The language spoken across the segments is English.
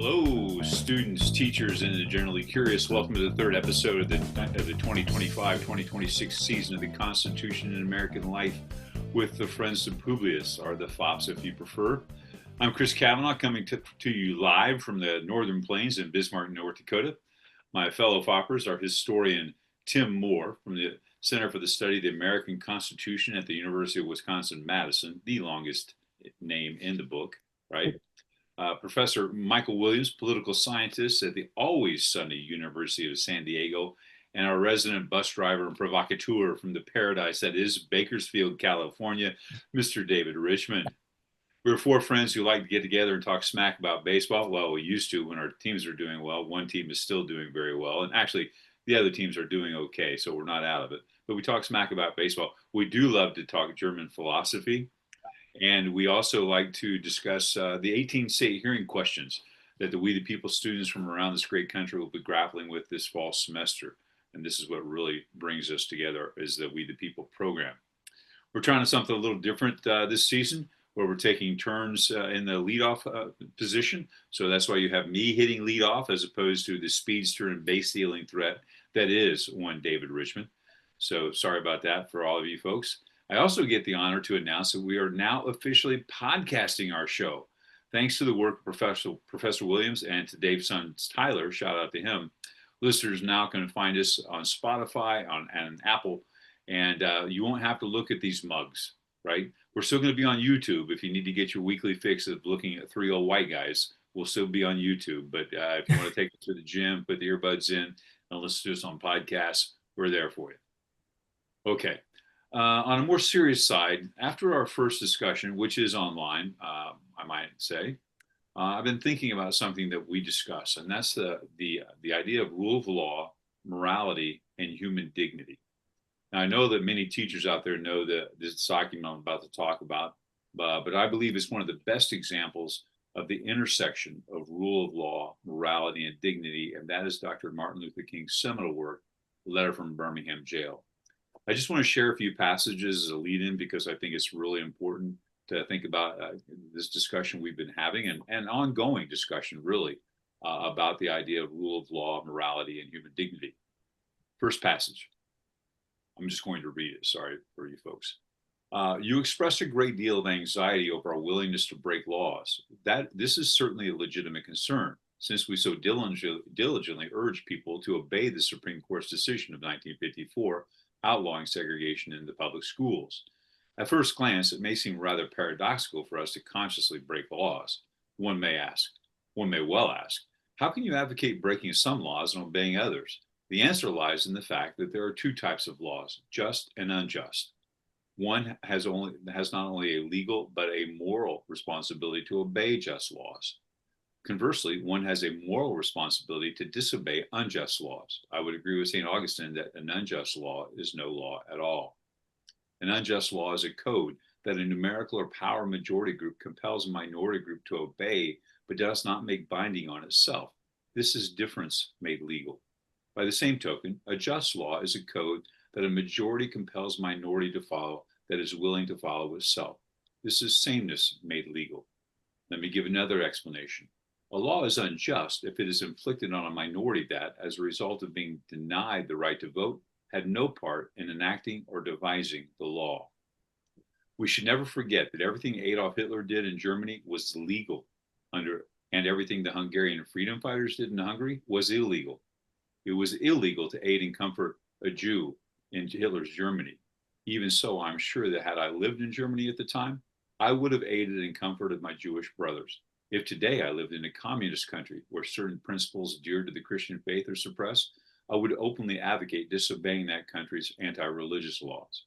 Hello, students, teachers, and the generally curious. Welcome to the third episode of the 2025-2026 season of the Constitution in American Life with the Friends of Publius, or the FOPs if you prefer. I'm Chris Kavanaugh, coming to you live from the Northern Plains in Bismarck, North Dakota. My fellow FOPers are historian Tim Moore from the Center for the Study of the American Constitution at the University of Wisconsin-Madison, the longest name in the book, right? Professor Michael Williams, political scientist at the always sunny University of San Diego, and our resident bus driver and provocateur from the paradise that is Bakersfield, California, Mr. David Richmond. We're four friends who like to get together and talk smack about baseball. Well, we used to when our teams are doing well. One team is still doing very well, and actually the other teams are doing okay, so we're not out of it. But we talk smack about baseball. We do love to talk German philosophy. And we also like to discuss the 18 state hearing questions that the We the People students from around this great country will be grappling with this fall semester. And this is what really brings us together is the We the People program. We're trying something a little different this season where we're taking turns in the leadoff position. So that's why you have me hitting leadoff as opposed to the speedster and base stealing threat that is one David Richmond. So sorry about that for all of you folks. I also get the honor to announce that we are now officially podcasting our show. Thanks to the work of Professor Williams and to Dave's son, Tyler, shout out to him. Listeners now can find us on Spotify and Apple, and you won't have to look at these mugs, right? We're still going to be on YouTube. If you need to get your weekly fix of looking at three old white guys, we'll still be on YouTube. But if you want to take it to the gym, put the earbuds in, and listen to us on podcasts, we're there for you. Okay. On a more serious side, after our first discussion, which is online, I might say, I've been thinking about something that we discuss, and that's the idea of rule of law, morality, and human dignity. Now, I know that many teachers out there know this document I'm about to talk about, but I believe it's one of the best examples of the intersection of rule of law, morality, and dignity, and that is Dr. Martin Luther King's seminal work, Letter from Birmingham Jail. I just want to share a few passages as a lead-in because I think it's really important to think about this discussion we've been having and ongoing discussion really about the idea of rule of law, morality, and human dignity. First passage. I'm just going to read it. Sorry for you folks. You expressed a great deal of anxiety over our willingness to break laws. This is certainly a legitimate concern, since we so diligently urge people to obey the Supreme Court's decision of 1954 outlawing segregation in the public schools. At first glance, it may seem rather paradoxical for us to consciously break laws. One may well ask, how can you advocate breaking some laws and obeying others? The answer lies in the fact that there are two types of laws, just and unjust. One has not only a legal but a moral responsibility to obey just laws. Conversely, one has a moral responsibility to disobey unjust laws. I would agree with St. Augustine that an unjust law is no law at all. An unjust law is a code that a numerical or power majority group compels a minority group to obey, but does not make binding on itself. This is difference made legal. By the same token, a just law is a code that a majority compels minority to follow that is willing to follow itself. This is sameness made legal. Let me give another explanation. A law is unjust if it is inflicted on a minority that, as a result of being denied the right to vote, had no part in enacting or devising the law. We should never forget that everything Adolf Hitler did in Germany was legal, and everything the Hungarian freedom fighters did in Hungary was illegal. It was illegal to aid and comfort a Jew in Hitler's Germany. Even so, I'm sure that had I lived in Germany at the time, I would have aided and comforted my Jewish brothers. If today I lived in a communist country where certain principles dear to the Christian faith are suppressed, I would openly advocate disobeying that country's anti-religious laws.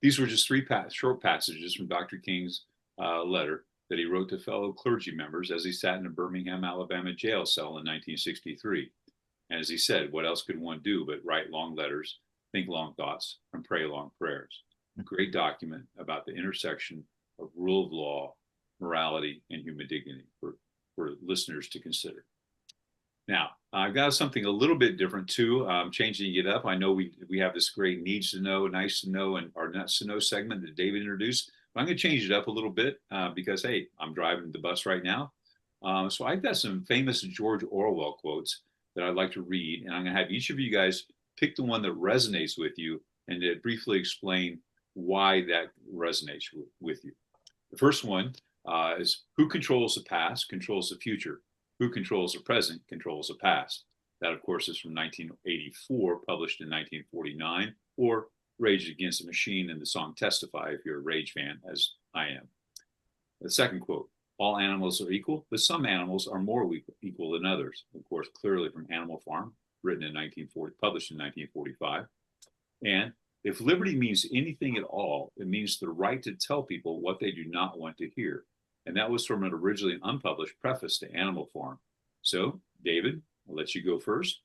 These were just three short passages from Dr. King's letter that he wrote to fellow clergy members as he sat in a Birmingham, Alabama jail cell in 1963. And as he said, what else could one do but write long letters, think long thoughts, and pray long prayers? A great document about the intersection of rule of law, morality, and human dignity for listeners to consider. Now, I've got something a little bit different too. I'm changing it up. I know we have this great needs to know, nice to know, and our nuts to know segment that David introduced. But I'm going to change it up a little bit because, hey, I'm driving the bus right now. So I've got some famous George Orwell quotes that I'd like to read, and I'm going to have each of you guys pick the one that resonates with you and to briefly explain why that resonates with you. The first one is who controls the past controls the future. Who controls the present controls the past. That, of course, is from 1984, published in 1949, or Rage Against the Machine and the song Testify, if you're a Rage fan, as I am. The second quote, all animals are equal, but some animals are more equal than others. Of course, clearly from Animal Farm, written in 1940, published in 1945. And if liberty means anything at all, it means the right to tell people what they do not want to hear. And that was from an originally unpublished preface to Animal Farm. So, David, I'll let you go first.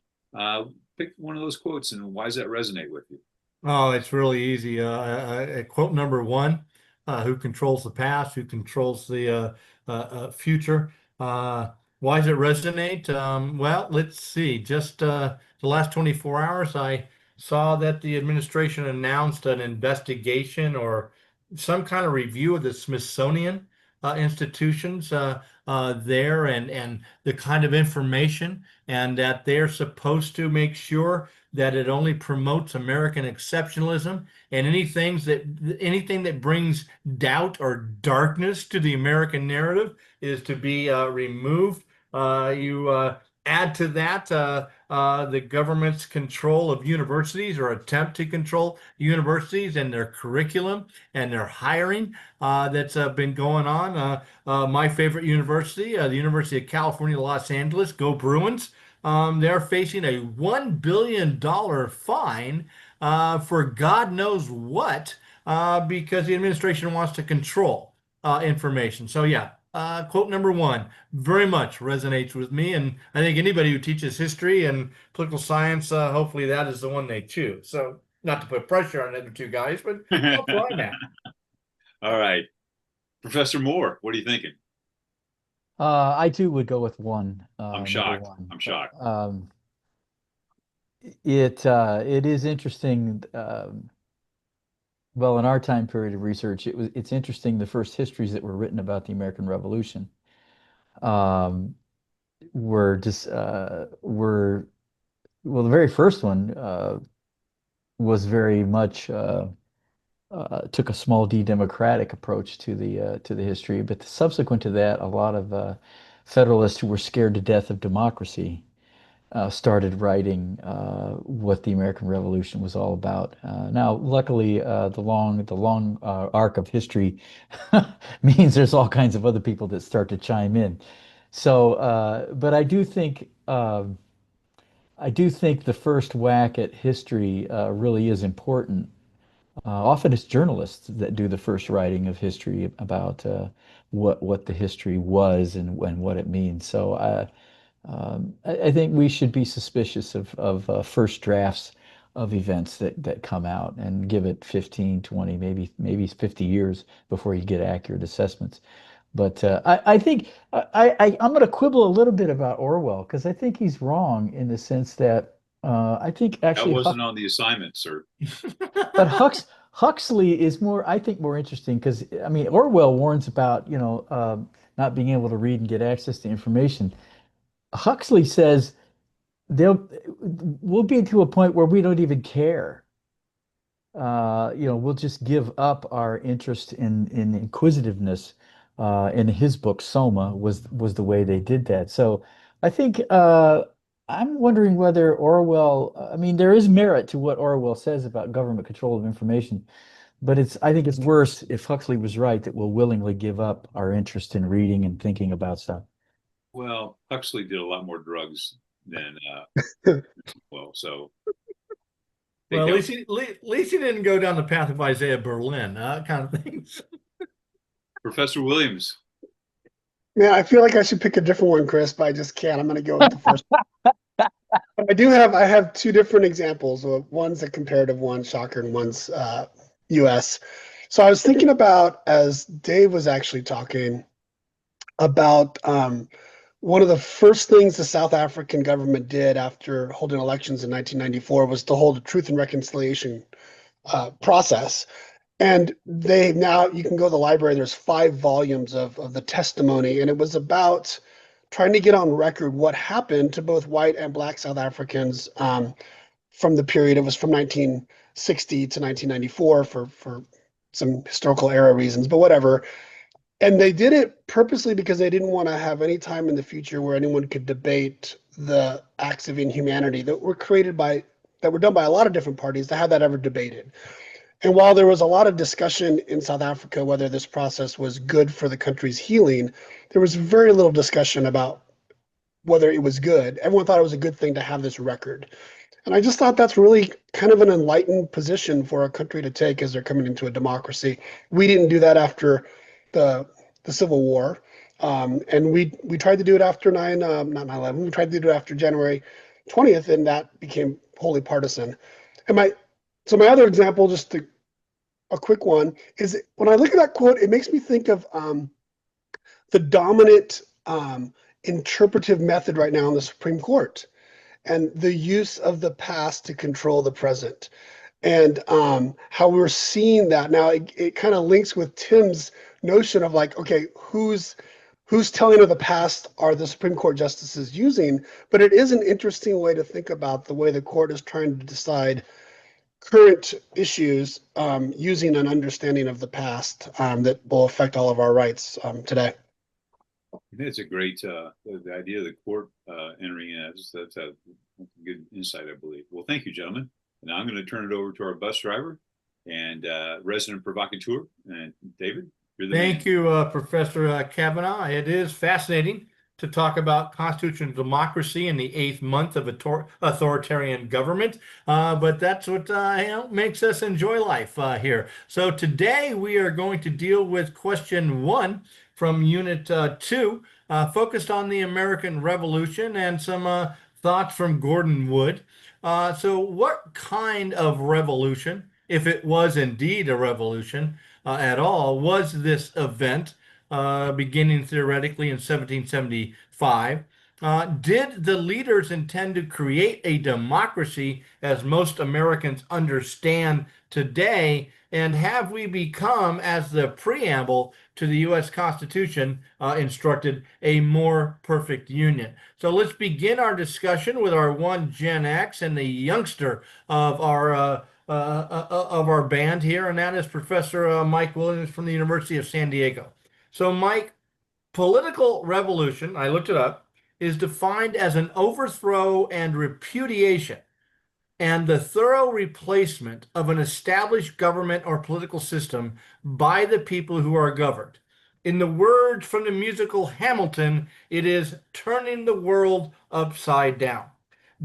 Pick one of those quotes, and why does that resonate with you? Oh, it's really easy. Quote number one, who controls the past, who controls the future? Why does it resonate? Well, let's see. Just the last 24 hours, I saw that the administration announced an investigation or some kind of review of the Smithsonian institutions there and the kind of information, and that they're supposed to make sure that it only promotes American exceptionalism and anything that brings doubt or darkness to the American narrative is to be removed. You add to that the government's control of universities or attempt to control universities and their curriculum and their hiring that's been going on. My favorite university, the University of California, Los Angeles, go Bruins. They're facing a $1 billion fine for God knows what because the administration wants to control information. So, yeah, quote number one very much resonates with me. And I think anybody who teaches history and political science, hopefully that is the one they choose. So, not to put pressure on the other two guys, but that's where I'm at. All right. Professor Moore, what are you thinking? I too would go with one, I'm number shocked. one. I'm shocked. It is interesting. Well, in our time period of research, it's interesting the first histories that were written about the American Revolution um, were just were well, the very first one was very much took a small d democratic approach to the history, but subsequent to that, a lot of Federalists who were scared to death of democracy started writing what the American Revolution was all about. Now, luckily, the long arc of history means there's all kinds of other people that start to chime in. So, but I do think the first whack at history really is important. Often it's journalists that do the first writing of history about what the history was and what it means. So I think we should be suspicious of first drafts of events that come out and give it 15, 20, maybe 50 years before you get accurate assessments. But I think I'm going to quibble a little bit about Orwell because I think he's wrong in the sense that I think That actually wasn't on the assignment, sir. but Huxley is more, I think, more interesting because I mean Orwell warns about not being able to read and get access to information. Huxley says they'll we'll be to a point where we don't even care. We'll just give up our interest in inquisitiveness. In his book, Soma was the way they did that. So I think I'm wondering whether Orwell. I mean, there is merit to what Orwell says about government control of information, but I think it's worse if Huxley was right that we'll willingly give up our interest in reading and thinking about stuff. Well, Huxley did a lot more drugs than well, so take Well, that. at least he didn't go down the path of Isaiah Berlin, kind of things. Professor Williams. Yeah, I feel like I should pick a different one, Chris, but I just can't. I'm going to go with the first one. But I have two different examples. One's a comparative one, shocker, and one's US. So I was thinking about, as Dave was actually talking about, one of the first things the South African government did after holding elections in 1994 was to hold a Truth and Reconciliation process. And now you can go to the library, there's 5 volumes of the testimony, and it was about trying to get on record what happened to both white and black South Africans from the period. It was from 1960 to 1994 for some historical era reasons, but whatever. And they did it purposely because they didn't want to have any time in the future where anyone could debate the acts of inhumanity that were done by a lot of different parties, to have that ever debated. And while there was a lot of discussion in South Africa whether this process was good for the country's healing, there was very little discussion about whether it was good. Everyone thought it was a good thing to have this record. And I just thought that's really kind of an enlightened position for a country to take as they're coming into a democracy. We didn't do that after the Civil War. And we tried to do it after not 9/11. We tried to do it after January 20th, and that became wholly partisan. And my other example, just a quick one, is when I look at that quote, it makes me think of the dominant interpretive method right now in the Supreme Court, and the use of the past to control the present, and how we're seeing that now. It kind of links with Tim's notion of like, okay, whose telling of the past are the Supreme Court justices using? But it is an interesting way to think about the way the court is trying to decide current issues using an understanding of the past that will affect all of our rights today. I think it's a great the idea of the court entering in. That's a good insight, I believe. Well, thank you, gentlemen. Now I'm going to turn it over to our bus driver and resident provocateur, and David. Thank you, Professor Kavanaugh. It is fascinating to talk about constitutional democracy in the 8th month of authoritarian government, but that's what makes us enjoy life here. So today we are going to deal with question 1 from Unit 2, focused on the American Revolution and some thoughts from Gordon Wood. So what kind of revolution, if it was indeed a revolution at all, was this event beginning theoretically in 1775? Did the leaders intend to create a democracy as most Americans understand today? And have we become, as the preamble to the U.S. Constitution instructed, a more perfect union? So let's begin our discussion with our one Gen X and the youngster of our band here, and that is Professor Mike Williams from the University of San Diego. So Mike, political revolution, I looked it up, is defined as an overthrow and repudiation and the thorough replacement of an established government or political system by the people who are governed. In the words from the musical Hamilton, it is turning the world upside down.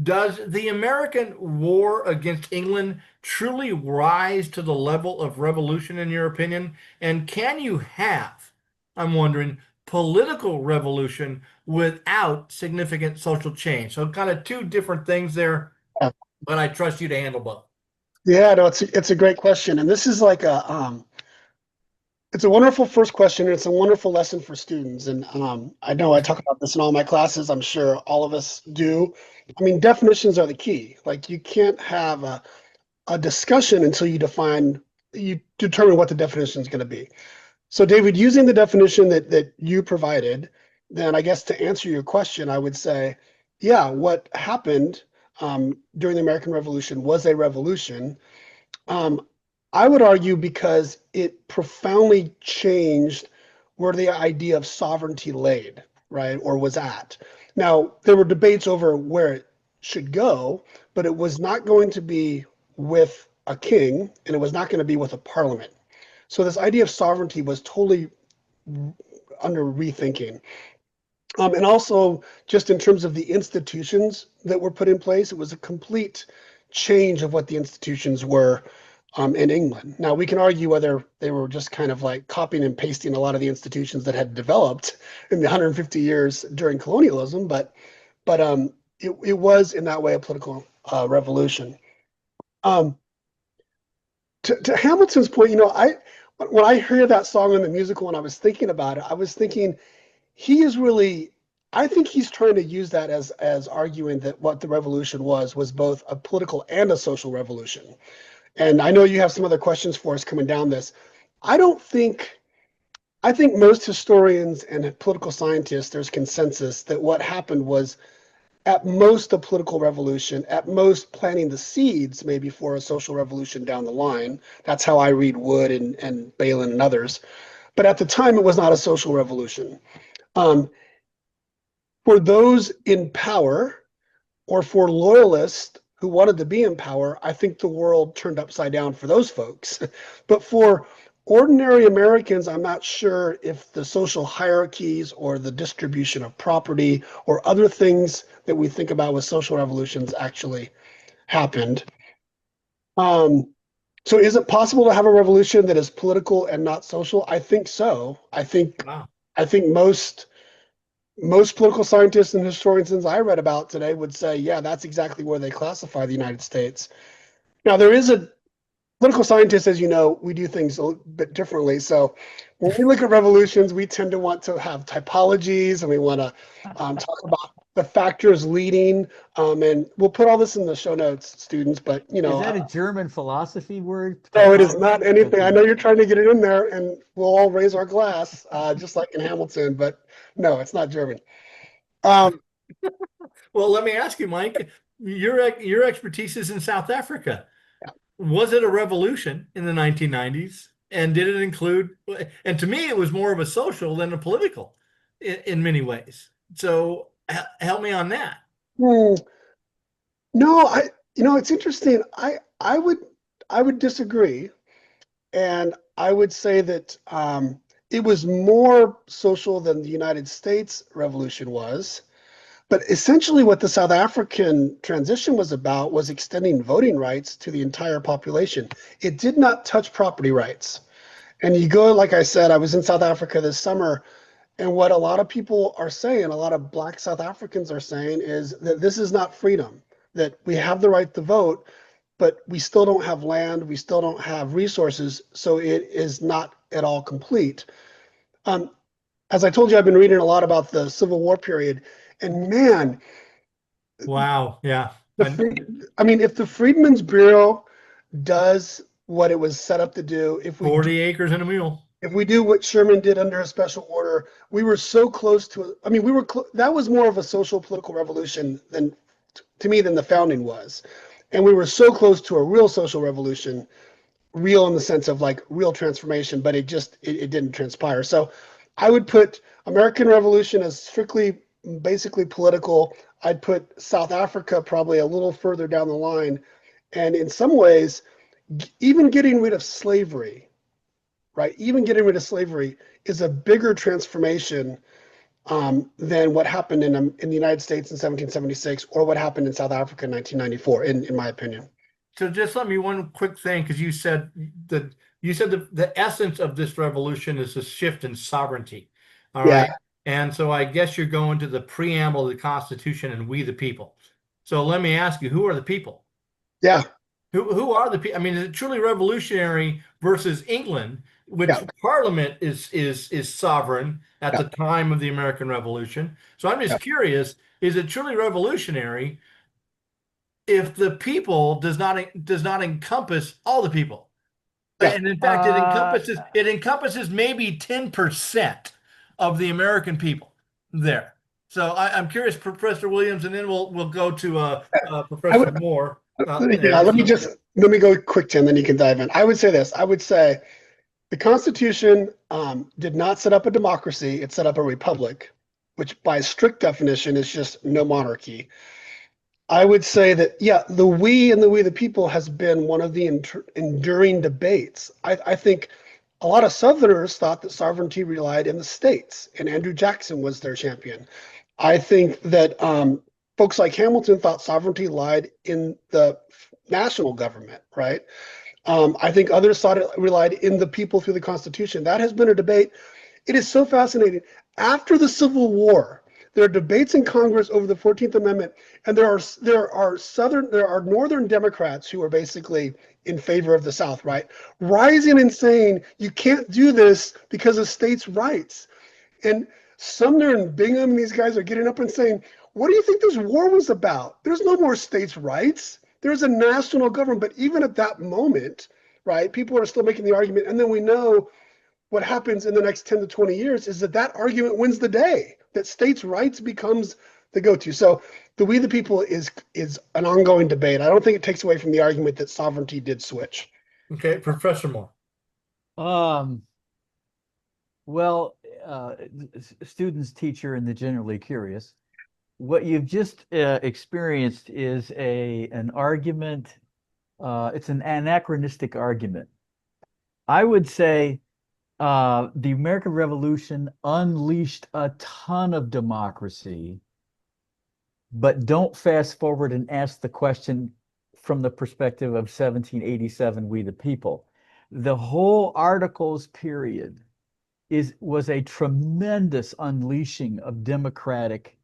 Does the American war against England truly rise to the level of revolution, in your opinion? And can you have, I'm wondering, political revolution without significant social change? So kind of two different things there, but I trust you to handle both. Yeah, no, it's a great question, and this is like it's a wonderful first question, and it's a wonderful lesson for students. And I know I talk about this in all my classes. I'm sure all of us do. I mean, definitions are the key. Like, you can't have a discussion until you determine what the definition is going to be. So, David, using the definition that you provided, then I guess to answer your question, I would say, yeah, what happened during the American Revolution was a revolution. I would argue because it profoundly changed where the idea of sovereignty laid, right, or was at. Now, there were debates over where it should go, but it was not going to be with a king, and it was not going to be with a parliament. So this idea of sovereignty was totally under rethinking. And also, just in terms of the institutions that were put in place, it was a complete change of what the institutions were in England. Now, we can argue whether they were just kind of like copying and pasting a lot of the institutions that had developed in the 150 years during colonialism, but it was in that way a political revolution. To Hamilton's point, when I hear that song in the musical, and I was thinking about it, I was thinking I think he's trying to use that as arguing that what the revolution was both a political and a social revolution. And I know you have some other questions for us coming down this. I don't think I think most historians and political scientists, there's consensus that what happened was at most a political revolution, at most planting the seeds maybe for a social revolution down the line. That's how I read Wood and Balin and others. But at the time, it was not a social revolution. Um, for those in power, or for loyalists who wanted to be in power, I think the world turned upside down for those folks. But for ordinary Americans, I'm not sure if the social hierarchies or the distribution of property or other things that we think about with social revolutions actually happened. Um, so is it possible to have a revolution that is political and not social? I think so. Wow. I think most political scientists and historians I read about today would say, yeah, that's exactly where they classify the United States. Now, there is a political scientist, as you know, we do things a little bit differently. So when we look at revolutions, we tend to want to have typologies and we want to talk about the factors leading. And we'll put all this in the show notes, students, but you Is know, that a German philosophy word? no, it is not anything. Okay. I know you're trying to get it in there and we'll all raise our glass, just like in Hamilton, but no, it's not German. Um, Well, let me ask you, Mike, your expertise is in South Africa. Was it a revolution in the 1990s? And did it include, and to me, it was more of a social than a political in many ways. So help me on that. hmm, no, it's interesting. I would disagree, and I would say that it was more social than the United States Revolution was. But essentially, what the South African transition was about was extending voting rights to the entire population. It did not touch property rights. And you go, like I said, I was in South Africa this summer, and what a lot of people are saying, a lot of Black South Africans are saying, is that this is not freedom, that we have the right to vote, but we still don't have land, we still don't have resources, so it is not at all complete. Um, as I told you, I've been reading a lot about the Civil War period, and man, Wow. Yeah. I mean, if the Freedmen's Bureau does what it was set up to do, 40 acres and a mule. if we do what Sherman did under a special order, we were so close to. I mean, that was more of a social political revolution than to me than the founding was, and we were so close to a real social revolution, real in the sense of like real transformation, but it didn't transpire. So I would put American Revolution as strictly basically political. I'd put South Africa probably a little further down the line. And in some ways, even getting rid of slavery, right? Even getting rid of slavery is a bigger transformation than what happened in the United States in 1776 or what happened in South Africa in 1994, in my opinion. So just let me one quick thing, because the essence of this revolution is a shift in sovereignty. All Yeah. right. And so I guess you're going to the preamble of the Constitution and we the people. So let me ask you, who are the people? Yeah. Who are the people? I mean, is it truly revolutionary versus England, which Yeah. Parliament is sovereign at the time of the American Revolution? So I'm just curious, is it truly revolutionary if the people does not encompass all the people? Yeah. And in fact, it encompasses maybe 10% of the American people there. So I'm curious, Professor Williams, and then we'll go to Professor Moore. Yeah, let me go quick, Tim, then you can dive in. I would say this. I would say the Constitution did not set up a democracy. It set up a republic, which by strict definition is just no monarchy. I would say that, yeah, the we and the we the people has been one of the enduring debates. I think a lot of Southerners thought that sovereignty relied in the states, and Andrew Jackson was their champion. I think that folks like Hamilton thought sovereignty lied in the national government, right? I think others thought it relied in the people through the Constitution. That has been a debate. It is so fascinating. After the Civil War, there are debates in Congress over the 14th Amendment, and there are Northern Democrats who are basically in favor of the South, right? Rising and saying you can't do this because of states' rights. And Sumner and Bingham, these guys are getting up and saying, what do you think this war was about? There's no more states' rights. There's a national government. But even at that moment, right, people are still making the argument. And then we know what happens in the next 10 to 20 years is that argument wins the day, that states' rights becomes the go-to. So the we the people is an ongoing debate. I don't think it takes away from the argument that sovereignty did switch. Okay, Professor Moore. Well, students, teacher, and the generally curious. What you've just experienced is an argument. It's an anachronistic argument. I would say the American Revolution unleashed a ton of democracy, but don't fast forward and ask the question from the perspective of 1787, we the people. The whole Articles period was a tremendous unleashing of democratic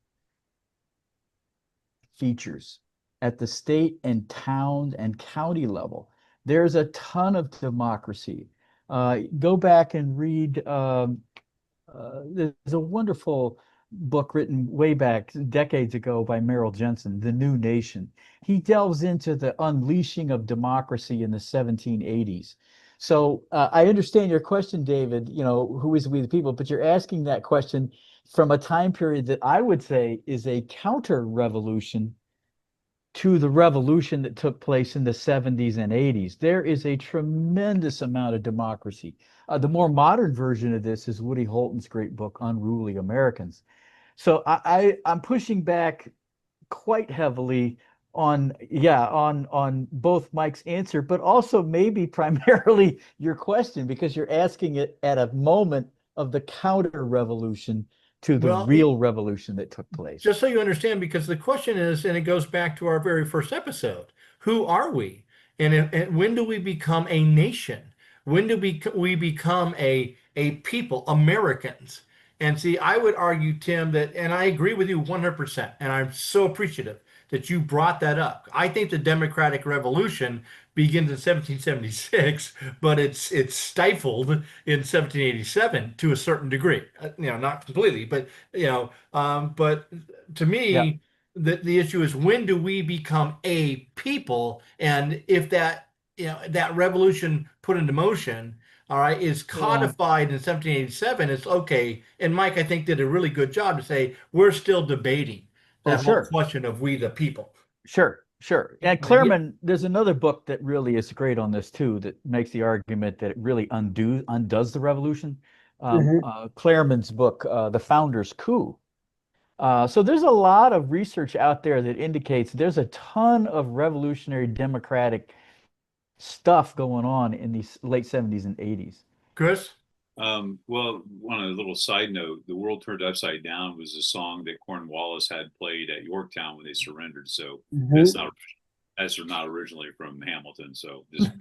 features at the state and town and county level. There's a ton of democracy. Go back and read, there's a wonderful book written way back decades ago by Merrill Jensen, The New Nation. He delves into the unleashing of democracy in the 1780s. So I understand your question, David, who is we the people, but you're asking that question from a time period that I would say is a counter-revolution to the revolution that took place in the 70s and 80s. There is a tremendous amount of democracy. The more modern version of this is Woody Holton's great book, Unruly Americans. So I'm pushing back quite heavily on both Mike's answer, but also maybe primarily your question, because you're asking it at a moment of the counter revolution to the real revolution that took place. Just so you understand, because the question is, and it goes back to our very first episode, who are we? And when do we become a nation? When do we become a people, Americans? And see, I would argue, Tim, that, and I agree with you 100%, and I'm so appreciative that you brought that up. I think the Democratic Revolution begins in 1776, but it's stifled in 1787 to a certain degree. Not completely, but but to me, the issue is, when do we become a people? And if that that revolution put into motion, all right, is codified in 1787, it's okay. And Mike, I think, did a really good job to say we're still debating that whole question of we the people. Sure. And Claremont, there's another book that really is great on this too, that makes the argument that it really undoes the revolution. Claremont's book, The Founder's Coup. So there's a lot of research out there that indicates there's a ton of revolutionary democratic stuff going on in these late 70s and 80s. Chris? Well, on a little side note, The World Turned Upside Down was a song that Cornwallis had played at Yorktown when they surrendered. So that's not originally from Hamilton. So just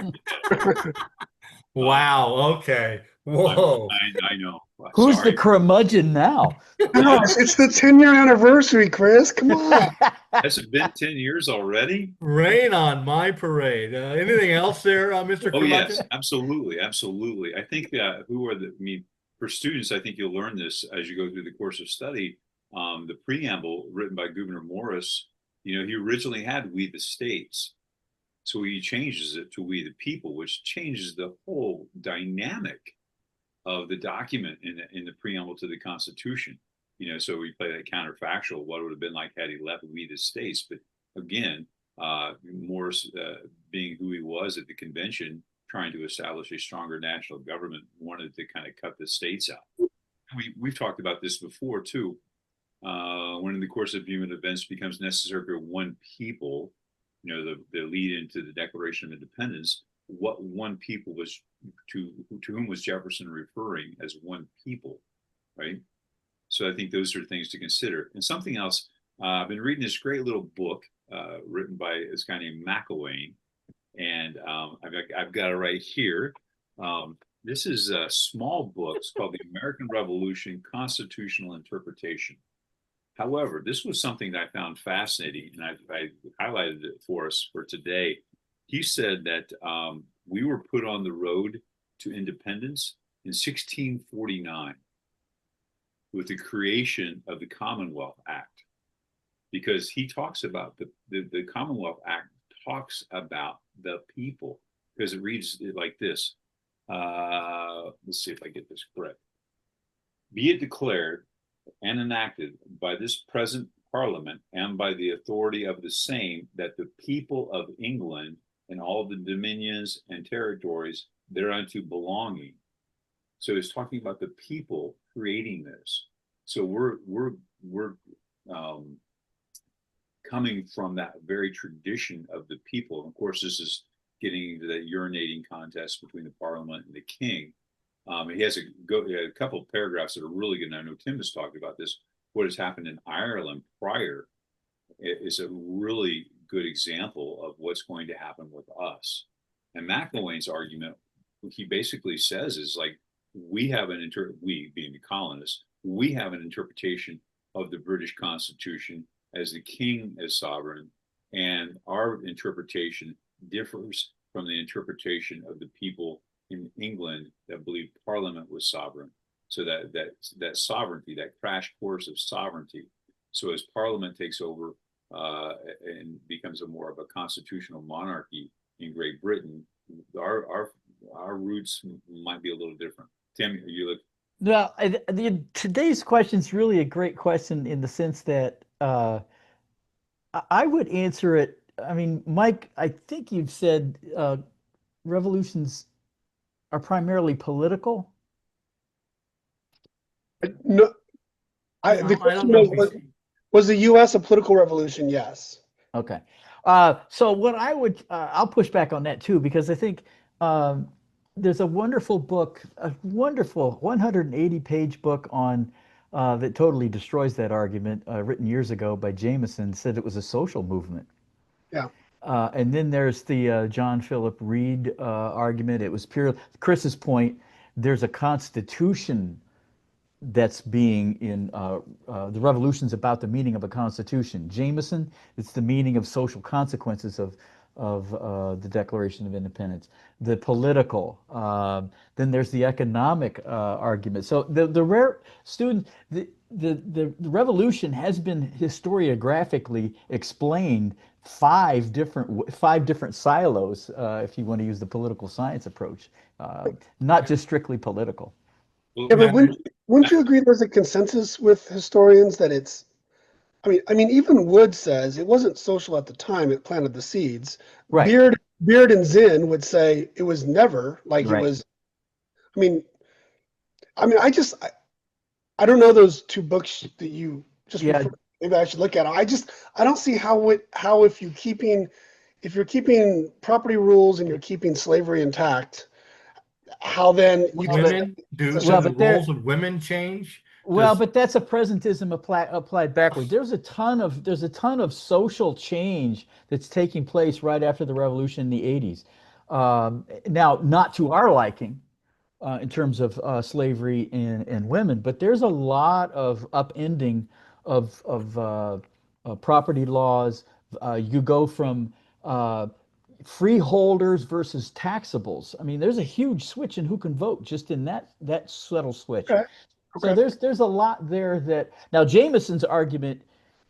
wow. Okay. Whoa. I know. Who's the curmudgeon now? No, it's the 10-year anniversary, Chris. Come on. Has it been 10 years already? Rain on my parade. Anything else there, Mr. Oh, curmudgeon? yes, absolutely. I think for students, I think you'll learn this as you go through the course of study. The preamble written by Gouverneur Morris, he originally had "we the states," so he changes it to "we the people," which changes the whole dynamic of the document in the preamble to the Constitution. So we play that counterfactual, what it would have been like had he left "we the states." But again, Morris, being who he was at the convention, trying to establish a stronger national government, wanted to kind of cut the states out. We've talked about this before too. When in the course of human events becomes necessary for one people, the lead into the Declaration of Independence, what one people was, to whom was Jefferson referring as one people, right? So I think those are things to consider. And something else, I've been reading this great little book written by this guy named McElwain, and I've got it right here. This is a small book. It's called The American Revolution, Constitutional Interpretation. However, this was something that I found fascinating, and I highlighted it for us for today. He said that we were put on the road to independence in 1649 with the creation of the Commonwealth Act, because he talks about the Commonwealth Act talks about the people, because it reads like this: let's see if I get this correct. Be it declared and enacted by this present Parliament and by the authority of the same, that the people of England and all the dominions and territories thereunto belonging. So it's talking about the people creating this. So we're coming from that very tradition of the people. And of course, this is getting into that urinating contest between the Parliament and the King. He has a couple of paragraphs that are really good. And I know Tim has talked about this. What has happened in Ireland prior is a really good example of what's going to happen with us. And McIlwain's argument, he basically says, is like, we being the colonists, we have an interpretation of the British Constitution as the king as sovereign, and our interpretation differs from the interpretation of the people in England that believed Parliament was sovereign. So that sovereignty, that crash course of sovereignty. So as Parliament takes over and becomes a more of a constitutional monarchy in Great Britain, our roots might be a little different. Tim, you look. Well, today's question is really a great question in the sense that I would answer it. I mean, Mike, I think you've said revolutions are primarily political. No, No, the I don't question know. was the U.S. a political revolution? Yes. Okay. So what I would, I'll push back on that too, because I think there's a wonderful book, a wonderful 180-page book on that totally destroys that argument, written years ago by Jameson, said it was a social movement. Yeah. And then there's the John Philip Reed argument. It was pure, Chris's point, there's a constitution that's being in the revolution's about the meaning of a constitution. Jameson, it's the meaning of social consequences of the Declaration of Independence. The political, then there's the economic argument. So the rare student, the revolution has been historiographically explained five different silos, if you want to use the political science approach, not just strictly political. Yeah, but wouldn't you agree there's a consensus with historians that it's, I mean, even Wood says it wasn't social at the time, it planted the seeds. Right. Beard and Zinn would say it was never like Right. it was. I mean, I don't know those two books that you just referred to. Maybe I should look at them. I don't see how if you're keeping property rules and you're keeping slavery intact, how then you Women, do the roles of women change? Well, but that's a presentism applied backward. There's a ton of social change that's taking place right after the revolution in the 80s. Now, not to our liking in terms of slavery and women, but there's a lot of upending of property laws. You go from freeholders versus taxables. I mean, there's a huge switch in who can vote just in that subtle switch. Okay. So there's a lot there that now Jameson's argument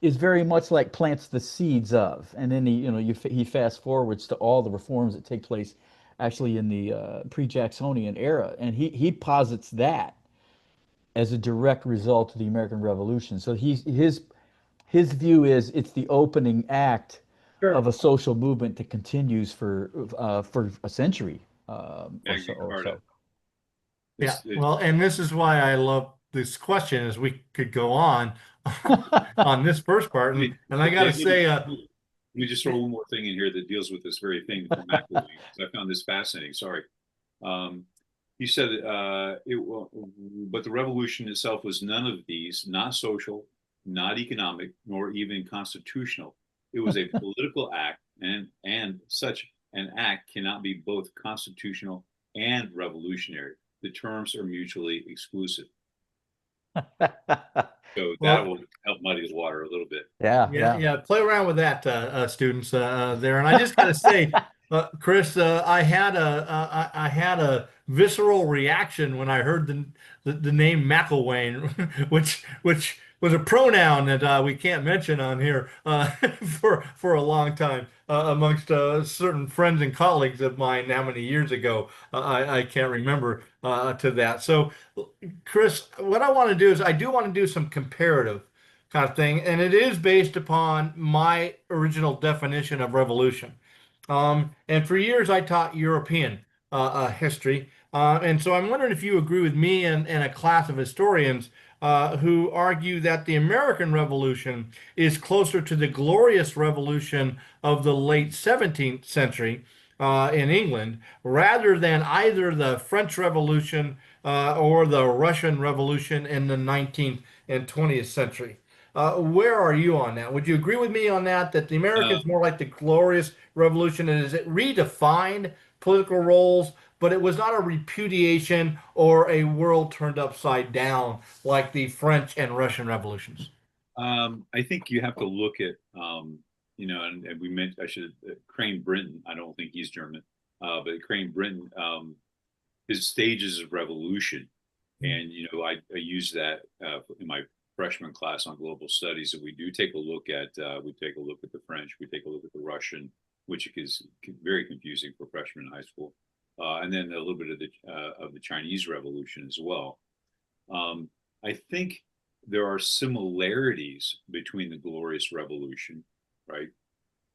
is very much like plants the seeds of, and then he fast forwards to all the reforms that take place actually in the pre-Jacksonian era, and he posits that as a direct result of the American Revolution. So his view is it's the opening act of a social movement that continues for a century or so. Yeah, well, and this is why I love this question, as we could go on this first part, and I got to say, let me just throw one more thing in here that deals with this very thing from McIlwain, because I found this fascinating. Sorry. He said, but the revolution itself was none of these, not social, not economic, nor even constitutional. It was a political act, and such an act cannot be both constitutional and revolutionary. The terms are mutually exclusive. So that will help muddy the water a little bit. Yeah. Play around with that, students there. And I just got to say, Chris, I had a visceral reaction when I heard the name McIlwain, which was a pronoun that we can't mention on here for a long time amongst certain friends and colleagues of mine. How many years ago? I can't remember to that. So, Chris, what I want to do is I do want to do some comparative kind of thing, and it is based upon my original definition of revolution. And for years, I taught European history. And so I'm wondering if you agree with me and a class of historians who argue that the American Revolution is closer to the Glorious Revolution of the late 17th century in England, rather than either the French Revolution or the Russian Revolution in the 19th and 20th century. Where are you on that? Would you agree with me on that, that the American is more like the Glorious Revolution, and is it redefined political roles, but it was not a repudiation or a world turned upside down like the French and Russian revolutions? I think you have to look at, and we meant I should Crane Brinton. I don't think he's German, but Crane Brinton, his stages of revolution, and I use that in my freshman class on global studies, and we do take a look at the French, we take a look at the Russian, which is very confusing for freshmen in high school, and then a little bit of the Chinese Revolution as well. I think there are similarities between the Glorious Revolution, right,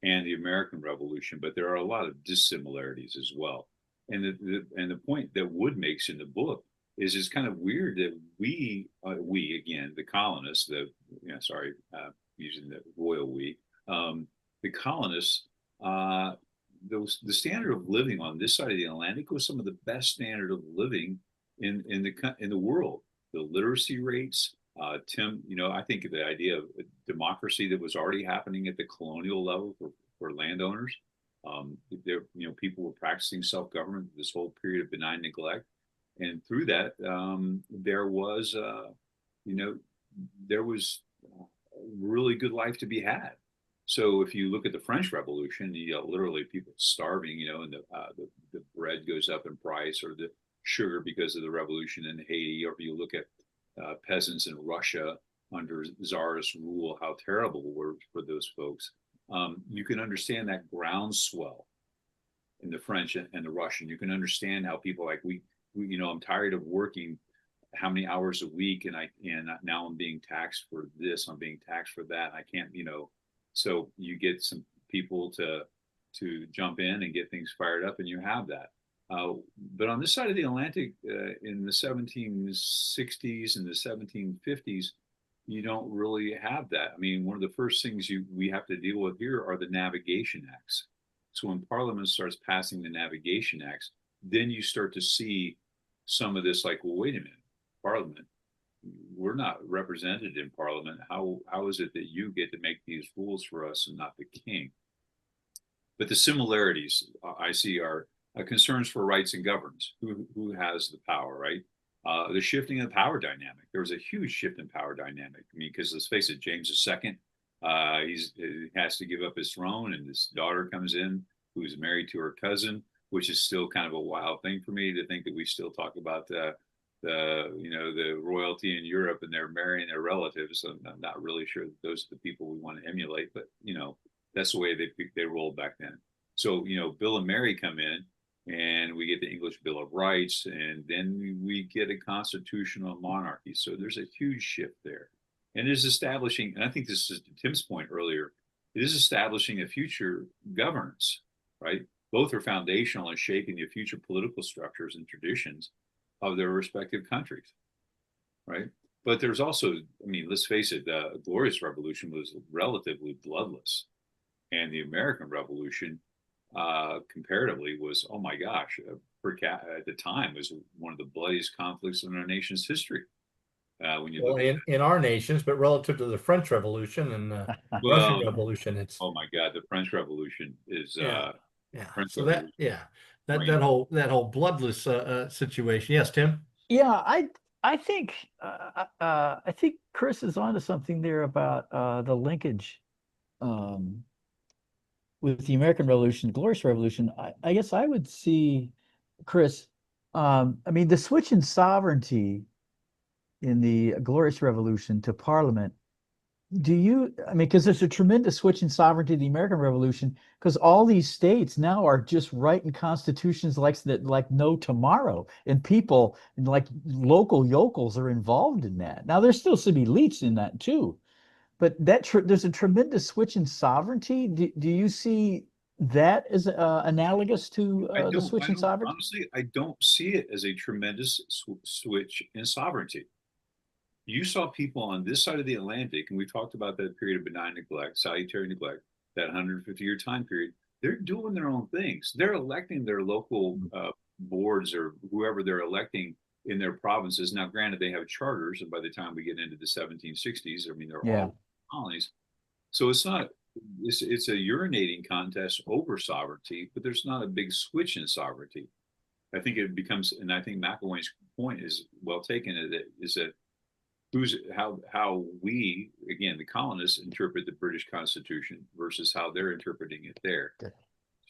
and the American Revolution, but there are a lot of dissimilarities as well. And the point that Wood makes in the book is it's kind of weird that we again, the colonists, using the royal we, the colonists, the standard of living on this side of the Atlantic was some of the best standard of living in the world. The literacy rates, Tim, I think the idea of democracy that was already happening at the colonial level for landowners. People were practicing self-government this whole period of benign neglect, and through that, there was really good life to be had. So if you look at the French Revolution, literally people starving, and the bread goes up in price, or the sugar because of the revolution in Haiti, or if you look at peasants in Russia under Tsarist rule, how terrible it were for those folks. You can understand that groundswell in the French and the Russian. You can understand how people like we I'm tired of working how many hours a week, and now I'm being taxed for this, I'm being taxed for that. I can't, so you get some people to jump in and get things fired up, and you have that. But on this side of the Atlantic, in the 1760s and the 1750s, you don't really have that. I mean, one of the first things we have to deal with here are the Navigation Acts. So when Parliament starts passing the Navigation Acts, then you start to see some of this, like, well, wait a minute, Parliament, we're not represented in Parliament. How is it that you get to make these rules for us and not the king? But the similarities I see are concerns for rights and governance. Who has the power, right? The shifting of the power dynamic. There was a huge shift in power dynamic. I mean, because let's face it, James II, he has to give up his throne, and his daughter comes in who's married to her cousin, which is still kind of a wild thing for me to think that we still talk about the royalty in Europe and they're marrying their relatives. So I'm not really sure that those are the people we want to emulate, but that's the way they rolled back then. So Bill and Mary come in, and we get the English Bill of Rights, and then we get a constitutional monarchy. So there's a huge shift there, and it is establishing, and I think this is to Tim's point earlier, it is establishing a future governance, right? Both are foundational in shaping the future political structures and traditions of their respective countries, right? But there's also, I mean, let's face it, the Glorious Revolution was relatively bloodless, and the American Revolution, comparatively, was, oh my gosh, at the time was one of the bloodiest conflicts in our nation's history. When you look in our nations, but relative to the French Revolution and the Russian Revolution, it's, oh my God, the French Revolution is French So Revolution. that whole bloodless situation. Yes, Tim. Yeah, I think Chris is onto something there about the linkage with the American Revolution, the Glorious Revolution. I guess I would see, Chris, I mean, the switch in sovereignty in the Glorious Revolution to Parliament do you, I mean, because there's a tremendous switch in sovereignty of the American Revolution, because all these states now are just writing constitutions like that, like no tomorrow, and people and like local yokels are involved in that. Now there's still some elites in that too, but there's a tremendous switch in sovereignty. Do you see that as analogous to the switch I in don't, sovereignty? honestly, I don't see it as a tremendous switch in sovereignty. You saw people on this side of the Atlantic, and we talked about that period of benign neglect, salutary neglect, that 150-year time period. They're doing their own things. They're electing their local boards or whoever they're electing in their provinces. Now, granted, they have charters, and by the time we get into the 1760s, I mean, they're Yeah. all colonies. So it's not, it's a urinating contest over sovereignty, but there's not a big switch in sovereignty. I think it becomes, and I think McElwain's point is well taken, is that how we, again, the colonists interpret the British Constitution versus how they're interpreting it there. Okay.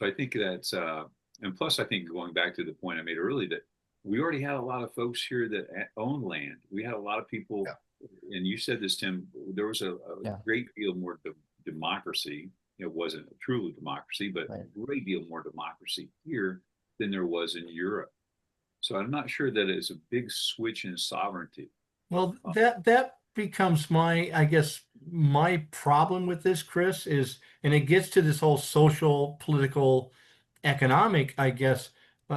So I think that's and plus I think going back to the point I made earlier, that we already had a lot of folks here that own land. We had a lot of people, and you said this, Tim, there was a great deal more democracy. It wasn't a truly democracy, but a great deal more democracy here than there was in Europe. So I'm not sure that it's a big switch in sovereignty. Well, that becomes I guess, my problem with this, Chris, is, and it gets to this whole social, political, economic, I guess,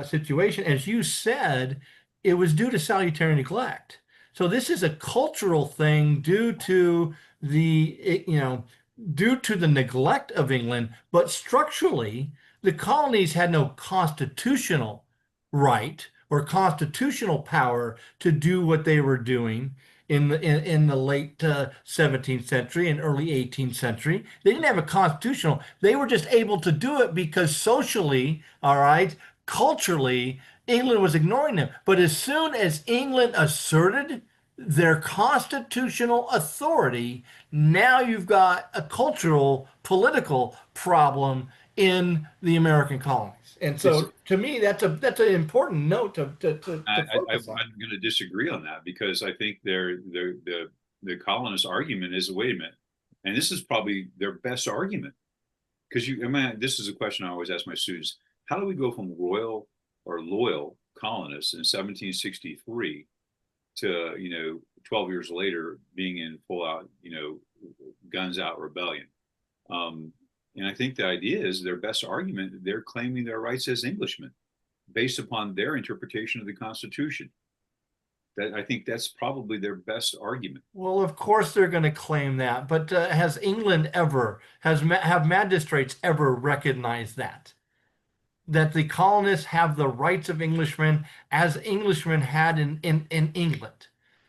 situation. As you said, it was due to salutary neglect. So this is a cultural thing due to due to the neglect of England, but structurally, the colonies had no constitutional right or constitutional power to do what they were doing in the late 17th century and early 18th century. They didn't have a constitutional. They were just able to do it because socially, all right, culturally, England was ignoring them. But as soon as England asserted their constitutional authority, now you've got a cultural, political problem in the American colonies. And so, to me, that's an important note to focus on. I'm going to disagree on that, because I think the colonist argument is, wait a minute, and this is probably their best argument, because this is a question I always ask my students: how do we go from royal or loyal colonists in 1763 to 12 years later being in full out guns out rebellion? And I think the idea is their best argument, they're claiming their rights as Englishmen based upon their interpretation of the Constitution. I think that's probably their best argument. Well, of course they're going to claim that, but has England have magistrates ever recognized that the colonists have the rights of Englishmen as Englishmen had in England?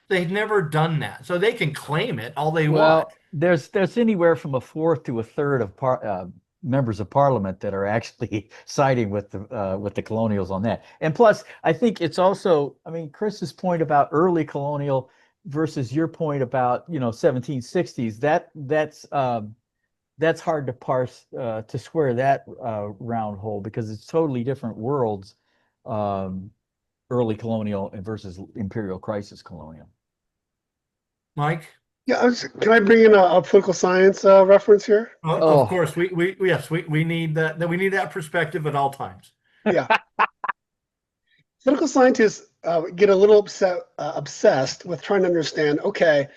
They've never done that, so they can claim it all they want. There's anywhere from a fourth to a third of members of parliament that are actually siding with the colonials on that. And plus, I think it's also, I mean, Chris's point about early colonial versus your point about 1760s. That's hard to parse to square that round hole, because it's totally different worlds. Early colonial versus imperial crisis colonial. Mike? Yeah, can I bring in a political science reference here? Of course, we need that. We need that perspective at all times. Yeah, political scientists get a little obsessed with trying to understand. Okay,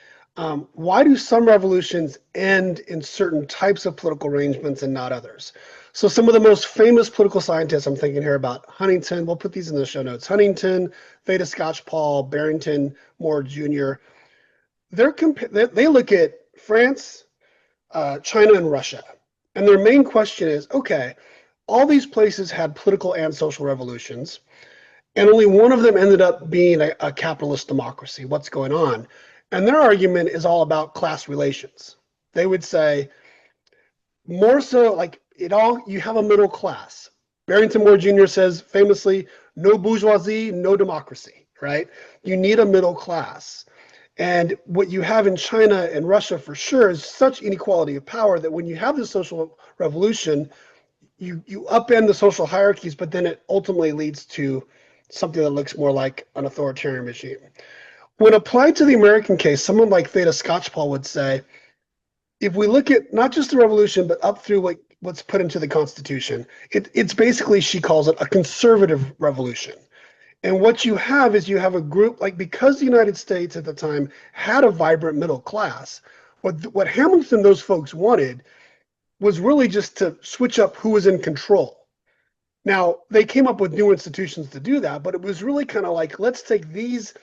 why do some revolutions end in certain types of political arrangements and not others? So some of the most famous political scientists, I'm thinking here about Huntington. We'll put these in the show notes. Huntington, Theda Skocpol, Barrington Moore Jr. They look at France, China, and Russia. And their main question is, okay, all these places had political and social revolutions, and only one of them ended up being a capitalist democracy. What's going on? And their argument is all about class relations. They would say, more so, like you have a middle class. Barrington Moore Jr. says famously, no bourgeoisie, no democracy, right? You need a middle class. And what you have in China and Russia for sure is such inequality of power that when you have the social revolution, you upend the social hierarchies, but then it ultimately leads to something that looks more like an authoritarian regime. When applied to the American case, someone like Theda Skocpol would say, if we look at not just the revolution, but up through what's put into the Constitution, it's basically, she calls it a conservative revolution. And what you have is you have a group, like, because the United States at the time had a vibrant middle class, what Hamilton, those folks wanted was really just to switch up who was in control. Now, they came up with new institutions to do that, but it was really kind of like, let's take these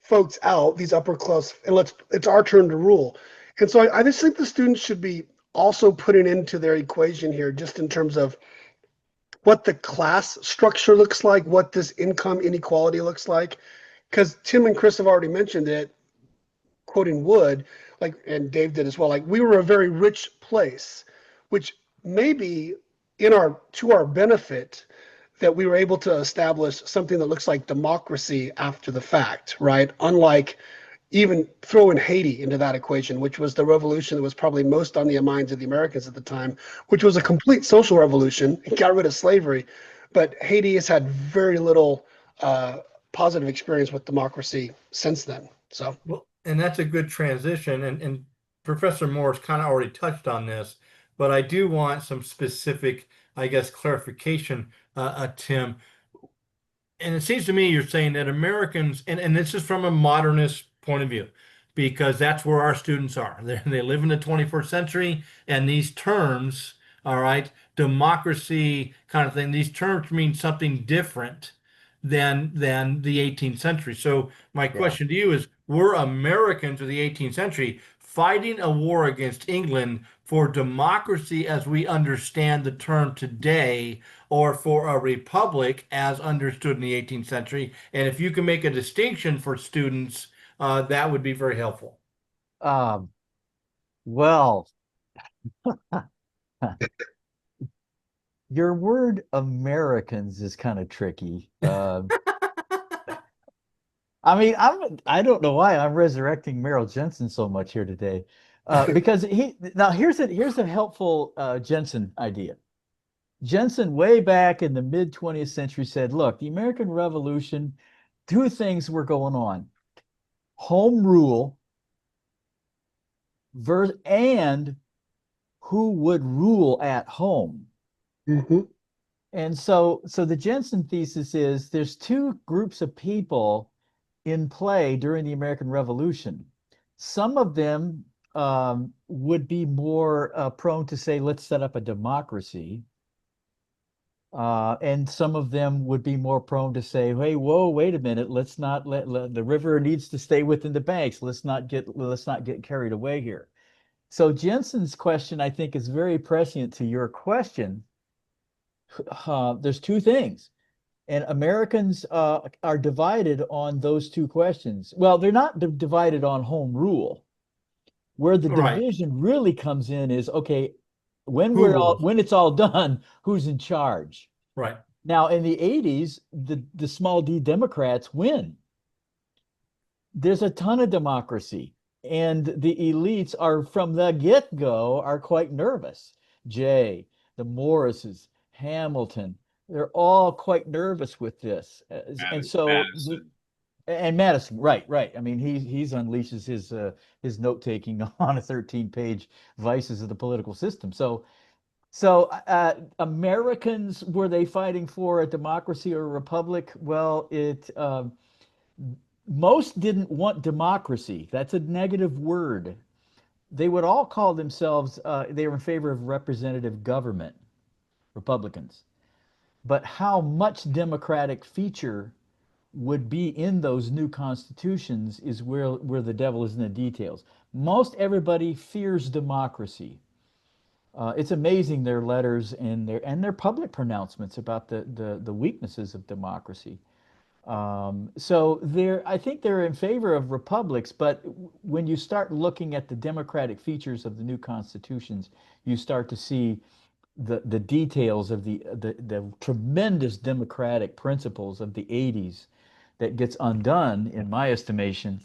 folks out, these upper class, and it's our turn to rule. And so I just think the students should be also putting into their equation here, just in terms of what the class structure looks like, what this income inequality looks like. Because Tim and Chris have already mentioned it, quoting Wood, like, and Dave did as well, like, we were a very rich place, which may be to our benefit, that we were able to establish something that looks like democracy after the fact, right? Unlike even throwing Haiti into that equation, which was the revolution that was probably most on the minds of the Americans at the time, which was a complete social revolution. It got rid of slavery, but Haiti has had very little positive experience with democracy since then. So, Well, and that's a good transition. And Professor Morris kind of already touched on this, but I do want some specific, I guess, clarification, Tim. And it seems to me you're saying that Americans, and this is from a modernist point of view, because that's where our students are. They live in the 21st century, and these terms, all right, democracy kind of thing, these terms mean something different than the 18th century. So my question to you is, were Americans of the 18th century fighting a war against England for democracy as we understand the term today, or for a republic as understood in the 18th century? And if you can make a distinction for students, that would be very helpful. Well, your word Americans is kind of tricky. I mean, I don't know why I'm resurrecting Merrill Jensen so much here today. Because here's a helpful Jensen idea. Jensen, way back in the mid 20th century, said, look, the American Revolution, two things were going on: home rule and who would rule at home. mm-hmm. And so the Jensen thesis is there's two groups of people in play during the American Revolution. Some of them would be more prone to say, let's set up a democracy. And some of them would be more prone to say, hey, whoa, wait a minute, let's not let the river needs to stay within the banks. Let's not get carried away here. So Jensen's question, I think, is very prescient to your question. There's two things, and Americans are divided on those two questions. Well, they're not divided on home rule. Where the division really comes in is, okay, when it's all done, who's in charge? Right. Now, in the 80s, the small d Democrats win. There's a ton of democracy, and the elites are, from the get-go, are quite nervous. Jay, the Morrises, Hamilton, they're all quite nervous with this. And so Madison. And Madison, right. I mean, he's unleashes his note taking on a 13-page Vices of the Political System. So Americans, were they fighting for a democracy or a republic? Well, most didn't want democracy. That's a negative word. They would all call themselves, they were in favor of representative government, Republicans. But how much democratic feature would be in those new constitutions is where the devil is in the details. Most everybody fears democracy. It's amazing, their letters and their public pronouncements about the weaknesses of democracy. So I think they're in favor of republics, but when you start looking at the democratic features of the new constitutions, you start to see the details of the tremendous democratic principles of the 80s that gets undone, in my estimation,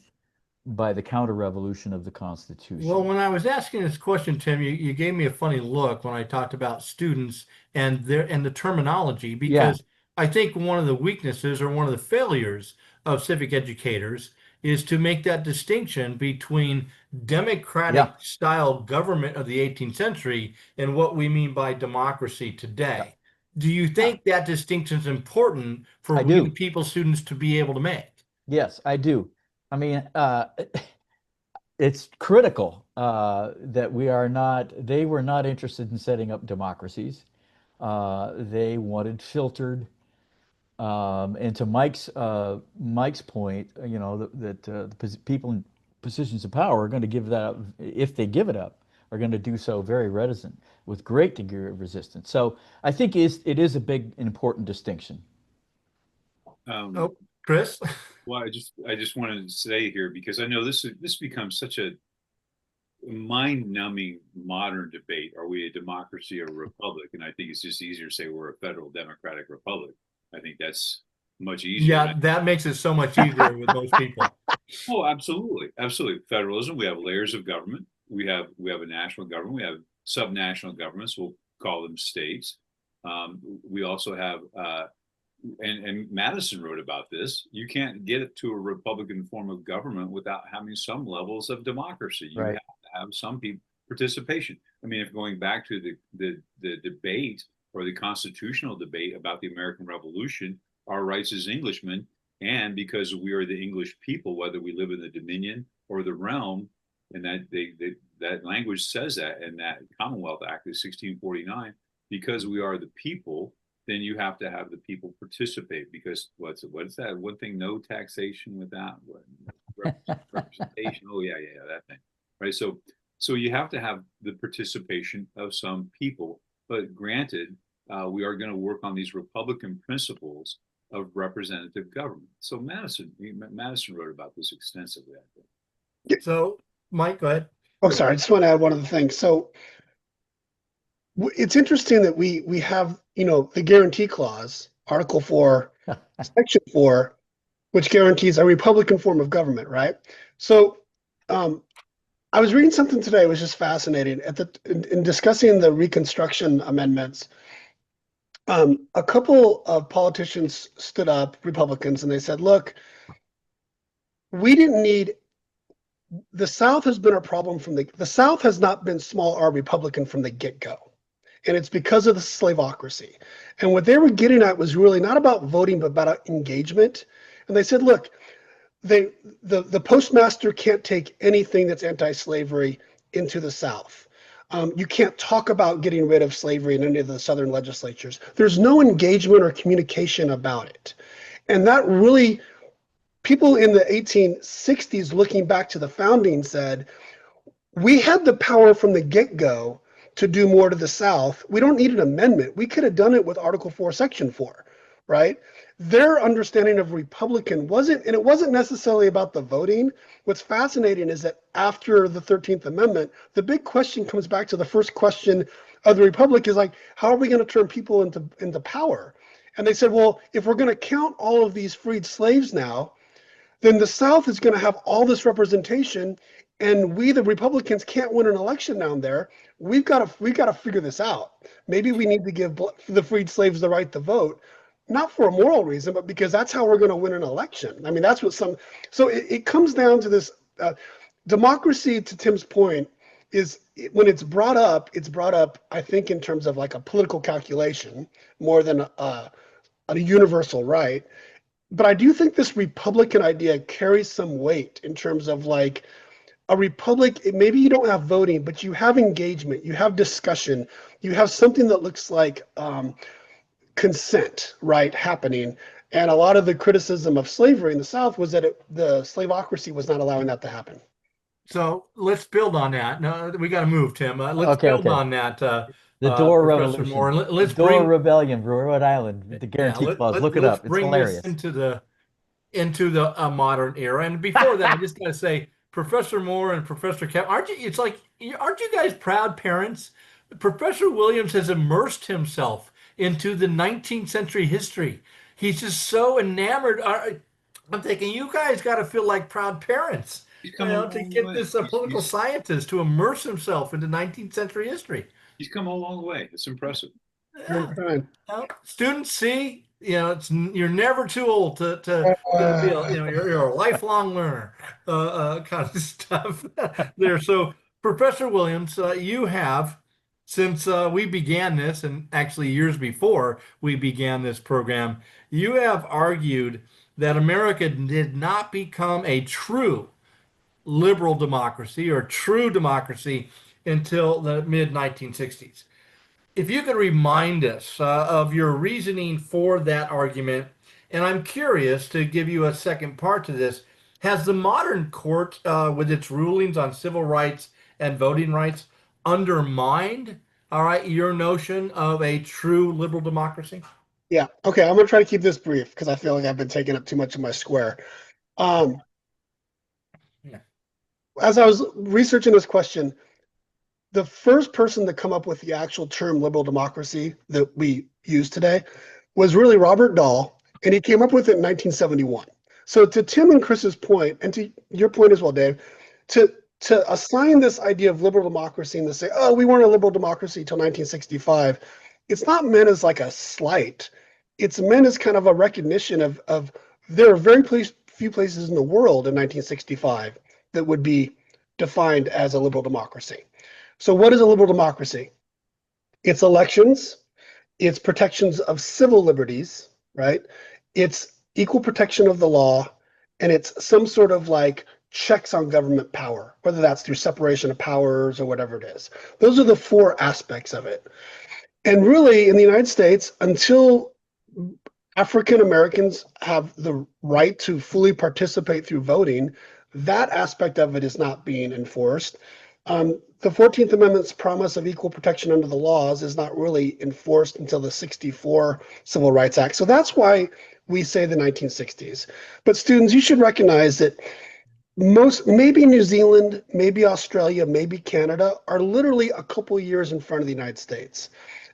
by the counter-revolution of the Constitution. Well, when I was asking this question, Tim, you gave me a funny look when I talked about students and the terminology, because I think one of the weaknesses or one of the failures of civic educators is to make that distinction between democratic Yeah, style government of the 18th century and what we mean by democracy yeah, today. Do you yeah, think that distinction is important for I we the do. people students to be able to make? Yes, I do. I mean, it's critical that they were not interested in setting up democracies. They wanted filtered. And to Mike's point, that the people in positions of power are going to give that up, if they give it up, are going to do so very reticent, with great degree of resistance. So I think it is a big, important distinction. Um, Oh, Chris? well, I just wanted to say here because I know this becomes such a mind-numbing modern debate. Are we a democracy or a republic? And I think it's just easier to say we're a federal democratic republic. I think that's much easier. Yeah, that makes it so much easier with most people. Oh, absolutely, absolutely. Federalism. We have layers of government. We have a national government. We have subnational governments. We'll call them states. We also have, and Madison wrote about this. You can't get it to a Republican form of government without having some levels of democracy. You have Right. to have some people participation. I mean, if going back to the debate or the constitutional debate about the American Revolution, our rights as Englishmen, and because we are the English people, whether we live in the Dominion or the realm, and that language says that in that Commonwealth Act of 1649, because we are the people, then you have to have the people participate. Because what's that one thing? No taxation without representation. Oh yeah, that thing, right? So you have to have the participation of some people. But granted, we are going to work on these Republican principles of representative government. So Madison wrote about this extensively, I think. So, Mike, go ahead. Oh, sorry. I just want to add one other thing. So it's interesting that we have, the guarantee clause, Article 4, Section 4, which guarantees a Republican form of government, right? So I was reading something today. It was just fascinating. In discussing the Reconstruction amendments, a couple of politicians stood up, Republicans, and they said, look, we didn't need the South has been a problem the South has not been small r Republican from the get-go. And it's because of the slaveocracy. And what they were getting at was really not about voting, but about engagement. And they said, look, the postmaster can't take anything that's anti-slavery into the South. You can't talk about getting rid of slavery in any of the Southern legislatures. There's no engagement or communication about it. And that really, people in the 1860s looking back to the founding said, we had the power from the get-go to do more to the South. We don't need an amendment. We could have done it with Article 4, Section 4, right? Their understanding of Republican wasn't, and it wasn't necessarily about the voting. What's fascinating is that after the 13th Amendment, the big question comes back to the first question of the Republic is like, how are we going to turn people into power? And they said, well, if we're going to count all of these freed slaves now, then the South is going to have all this representation, and we, the Republicans, can't win an election down there. We've got to figure this out. Maybe we need to give the freed slaves the right to vote, not for a moral reason, but because that's how we're going to win an election. I mean, that's what some. So it comes down to this democracy. To Tim's point, is when it's brought up, I think, in terms of like a political calculation more than a universal right. But I do think this Republican idea carries some weight in terms of like a republic. Maybe you don't have voting, but you have engagement, you have discussion, you have something that looks like consent, right, happening. And a lot of the criticism of slavery in the South was that the slaveocracy was not allowing that to happen. So let's build on that. No, we got to move, Tim. Let's Okay, build okay. on that, The Dorr Professor Moore. Revolution, And the let's Dorr bring, Rebellion, Rhode Island, the yeah, Guarantee Clause. Look it let's up. It's bring this hilarious. into the modern era. And before that, I just got to say, Professor Moore and Professor Kev, aren't you guys proud parents? Professor Williams has immersed himself into the 19th century history. He's just so enamored. I'm thinking you guys got to feel like proud parents, He's come a to long get way. this political scientist to immerse himself into 19th century history. He's come a long way. It's impressive. Yeah. Students see you're never too old to be you're a lifelong learner, kind of stuff there. So, Professor Williams, you have since we began this, and actually years before we began this program, you have argued that America did not become a true liberal democracy or true democracy until the mid 1960s. If you could remind us of your reasoning for that argument, and I'm curious to give you a second part to this. Has the modern court, with its rulings on civil rights and voting rights, undermined, all right, your notion of a true liberal democracy? Yeah. Okay. I'm going to try to keep this brief because I feel like I've been taking up too much of my square. Um, Yeah. as I was researching this question, the first person to come up with the actual term liberal democracy that we use today was really Robert Dahl, and he came up with it in 1971. So to Tim and Chris's point, and to your point as well, Dave, to assign this idea of liberal democracy and to say, oh, we weren't a liberal democracy until 1965, it's not meant as like a slight. It's meant as kind of a recognition of there are very few places in the world in 1965 that would be defined as a liberal democracy. So what is a liberal democracy? It's elections, it's protections of civil liberties, right? It's equal protection of the law, and it's some sort of like checks on government power, whether that's through separation of powers or whatever it is. Those are the four aspects of it. And really, in the United States, until African Americans have the right to fully participate through voting, that aspect of it is not being enforced. The 14th Amendment's promise of equal protection under the laws is not really enforced until the 64 Civil Rights Act. So that's why we say the 1960s. But students, you should recognize that maybe New Zealand, maybe Australia, maybe Canada are literally a couple years in front of the United States.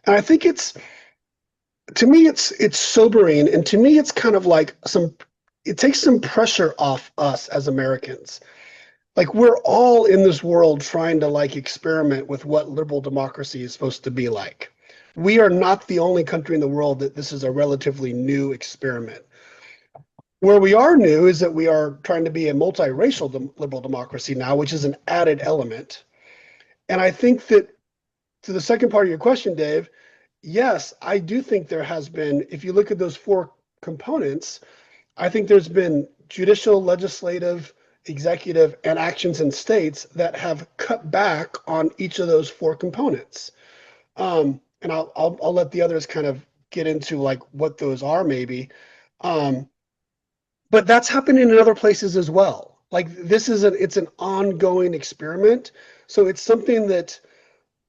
And I think to me, it's sobering. And to me, it's kind of like it takes some pressure off us as Americans. Like we're all in this world trying to like experiment with what liberal democracy is supposed to be like. We are not the only country in the world that this is a relatively new experiment. Where we are new is that we are trying to be a multiracial liberal democracy now, which is an added element. And I think that to the second part of your question, Dave, yes, I do think there has been, if you look at those four components, I think there's been judicial, legislative, executive, and actions in states that have cut back on each of those four components. And I'll let the others kind of get into like what those are maybe. But that's happening in other places as well. Like it's an ongoing experiment. So it's something that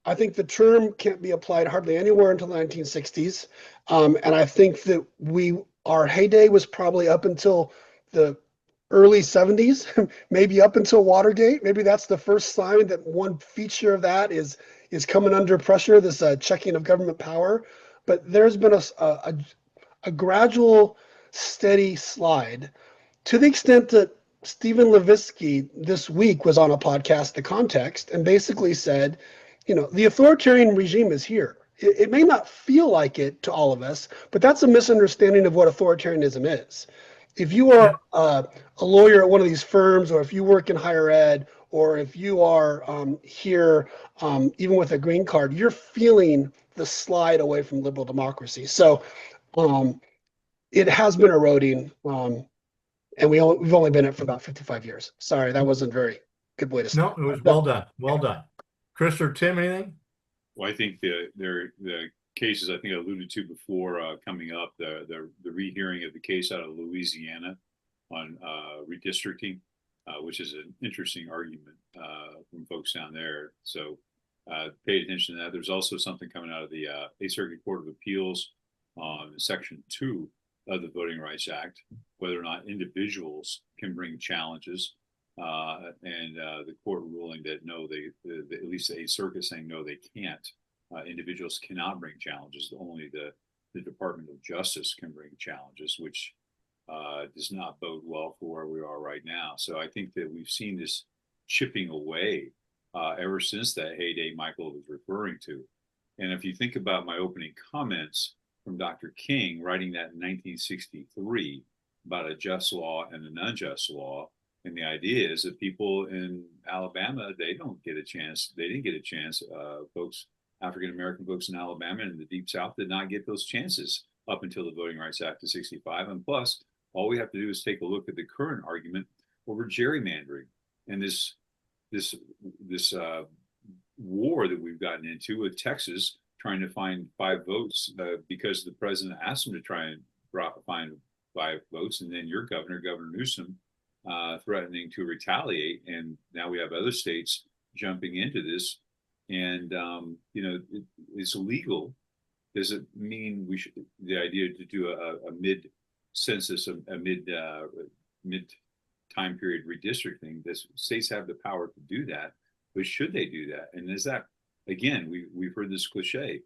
I think the term can't be applied hardly anywhere until the 1960s. And I think that our heyday was probably up until the early 70s, maybe up until Watergate. Maybe that's the first sign that one feature of that is coming under pressure, this checking of government power. But there's been a gradual, steady slide to the extent that Stephen Levitsky this week was on a podcast, The Context, and basically said, the authoritarian regime is here. It may not feel like it to all of us, but that's a misunderstanding of what authoritarianism is. If you are a lawyer at one of these firms, or if you work in higher ed, or if you are here, even with a green card, you're feeling the slide away from liberal democracy. So it has been eroding, and we've only been in it for about 55 years. Sorry, that wasn't a very good way to No, it was well done. Well done. Chris or Tim, anything? Well, I think the cases I think I alluded to before coming up, the rehearing of the case out of Louisiana on redistricting, which is an interesting argument from folks down there. So pay attention to that. There's also something coming out of the Eighth Circuit Court of Appeals on Section 2 of the Voting Rights Act, whether or not individuals can bring challenges. And the court ruling that no, at least the Eighth Circuit saying no, they can't. Individuals cannot bring challenges. Only the Department of Justice can bring challenges, which does not bode well for where we are right now. So I think that we've seen this chipping away ever since that heyday Michael was referring to. And if you think about my opening comments, from Dr. King writing that in 1963 about a just law and an unjust law. And the idea is that people in Alabama, they don't get a chance. They didn't get a chance. Folks, African American folks in Alabama and the Deep South did not get those chances up until the Voting Rights Act of '65. And plus, all we have to do is take a look at the current argument over gerrymandering and this war that we've gotten into with Texas trying to find 5 votes because the president asked them to try and find 5 votes, and then your governor, Governor Newsom, threatening to retaliate, and now we have other states jumping into this, and it's illegal. Does it mean we should the idea to do a mid census, a mid time period redistricting? The states have the power to do that, but should they do that? And is that, again, we've heard this cliche,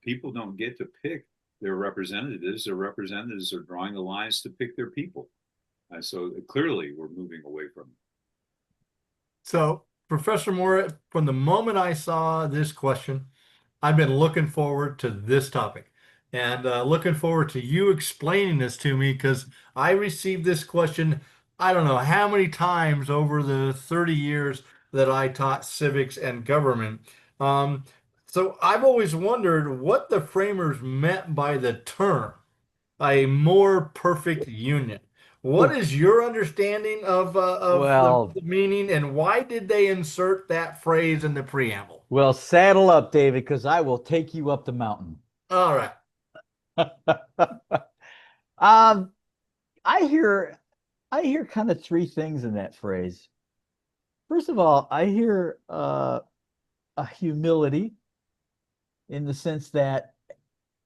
people don't get to pick their representatives. Their representatives are drawing the lines to pick their people. So clearly we're moving away from it. So, Professor Moore, from the moment I saw this question, I've been looking forward to this topic and looking forward to you explaining this to me, because I received this question, I don't know how many times over the 30 years that I taught civics and government. So I've always wondered what the framers meant by the term, a more perfect union. What is your understanding of the meaning, and why did they insert that phrase in the preamble? Well, saddle up, David, because I will take you up the mountain. All right. I hear kind of 3 things in that phrase. First of all, I hear a humility, in the sense that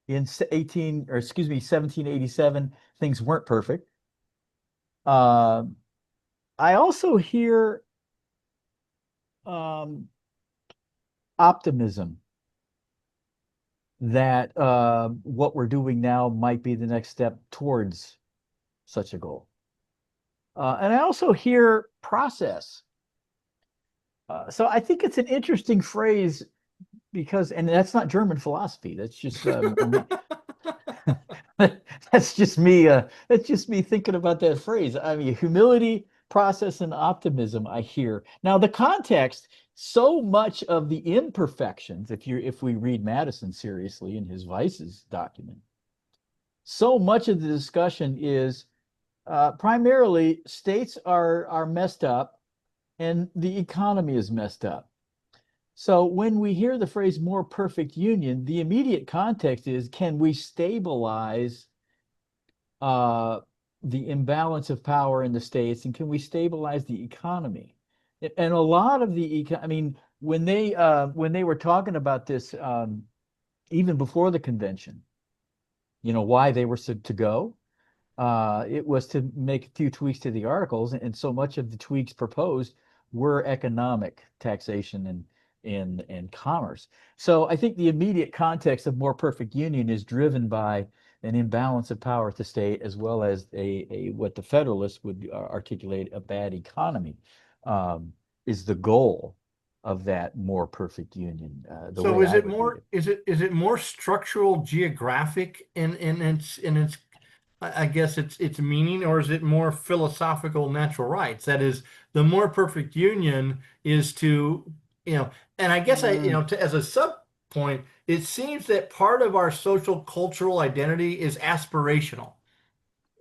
in 1787, things weren't perfect. I also hear optimism that what we're doing now might be the next step towards such a goal. And I also hear process. So I think it's an interesting phrase, because, and that's not German philosophy. That's just that's just me. That's just me thinking about that phrase. I mean, humility, process, and optimism. I hear now the context. So much of the imperfections, if we read Madison seriously in his Vices document, so much of the discussion is primarily states are messed up and the economy is messed up. So when we hear the phrase more perfect union, the immediate context is, can we stabilize the imbalance of power in the states, and can we stabilize the economy? And a lot of I mean, when they were talking about this, even before the convention, why they were to go, it was to make a few tweaks to the articles, and so much of the tweaks proposed were economic, taxation and commerce. So I think the immediate context of more perfect union is driven by an imbalance of power at the state, as well as a what the Federalists would articulate, a bad economy, is the goal of that more perfect union. So is it more is it more structural, geographic in its I guess its meaning, or is it more philosophical, natural rights? That is, the more perfect union is to, and I guess as a sub point, it seems that part of our social cultural identity is aspirational.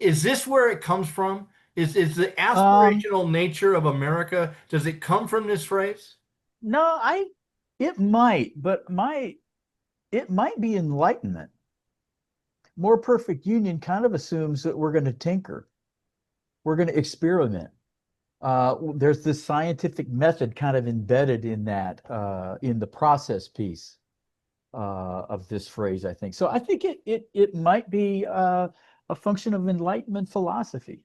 Is this where it comes from? Is the aspirational nature of America, does it come from this phrase? No, it might, but it might be enlightenment. More perfect union kind of assumes that we're going to tinker, we're going to experiment. There's this scientific method kind of embedded in that, in the process piece of this phrase, I think. So I think it might be a function of Enlightenment philosophy.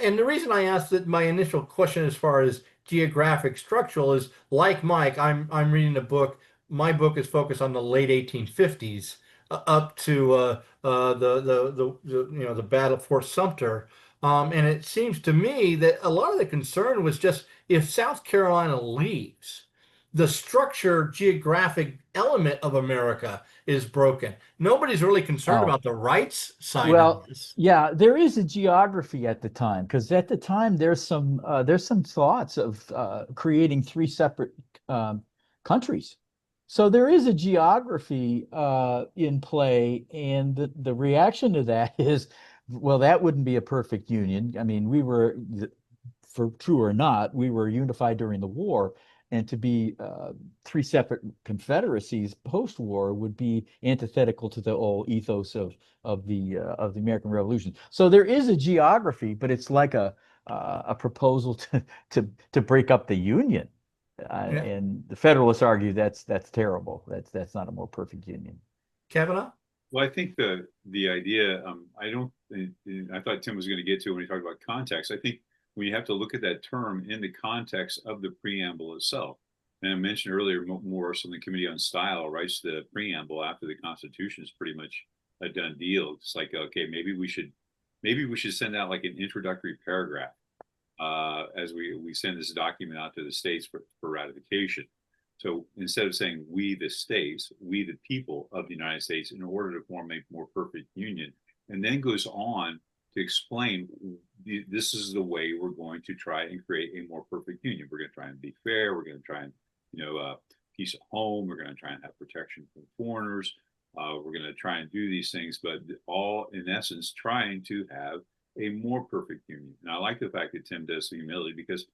And the reason I asked that, my initial question as far as geographic structural, is like Mike, I'm reading a book. My book is focused on the late 1850s up to the battle of Fort Sumter. And it seems to me that a lot of the concern was just, if South Carolina leaves, the structure, geographic element of America is broken. Nobody's really concerned Oh, about the rights side of well, this. yeah, there is a geography at the time because at the time there's some thoughts of creating three separate um, countries. So there is a geography in play, and the reaction to that is, well, that wouldn't be a perfect union. I mean, for true or not, we were unified during the war, and to be three separate confederacies post-war would be antithetical to the whole ethos of the American Revolution. So there is a geography, but it's like a proposal to break up the Union. Yeah. And the Federalists argue that's terrible. That's not a more perfect union. Kavanaugh? Well, I think the idea, I don't, I thought Tim was going to get to when he talked about context. I think when you have to look at that term in the context of the preamble itself. And I mentioned earlier, Morris on the Committee on Style writes the preamble after the Constitution is pretty much a done deal. It's like, okay, maybe we should send out like an introductory paragraph as we send this document out to the states for ratification. So instead of saying we the states, we the people of the United States, in order to form a more perfect union, and then goes on to explain this is the way we're going to try and create a more perfect union. We're going to try and be fair. We're going to try and, peace at home. We're going to try and have protection from foreigners. We're going to try and do these things, but all in essence trying to have a more perfect union. And I like the fact that Tim does humility because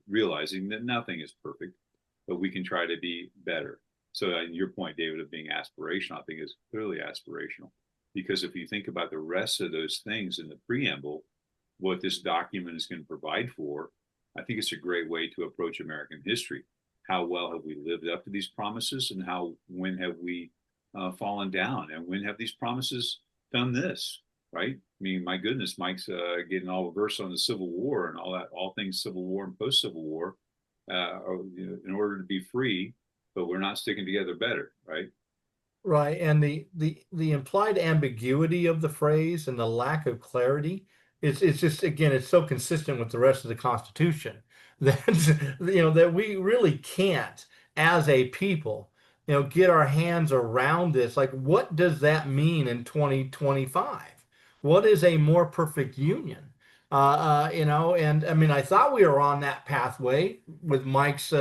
realizing that nothing is perfect, but we can try to be better. So your point, David, of being aspirational, I think is clearly aspirational. Because if you think about the rest of those things in the preamble, what this document is going to provide for, I think it's a great way to approach American history. How well have we lived up to these promises, and when have we fallen down, and when have these promises done this? Right? I mean, my goodness, Mike's getting all versed on the Civil War and all that, all things Civil War and post-Civil War, in order to be free, but we're not sticking together better, right? Right, and the implied ambiguity of the phrase and the lack of clarity, it's just again, it's so consistent with the rest of the Constitution that that we really can't, as a people, get our hands around this. Like, what does that mean in 2025? What is a more perfect union? And I mean, I thought we were on that pathway with Mike's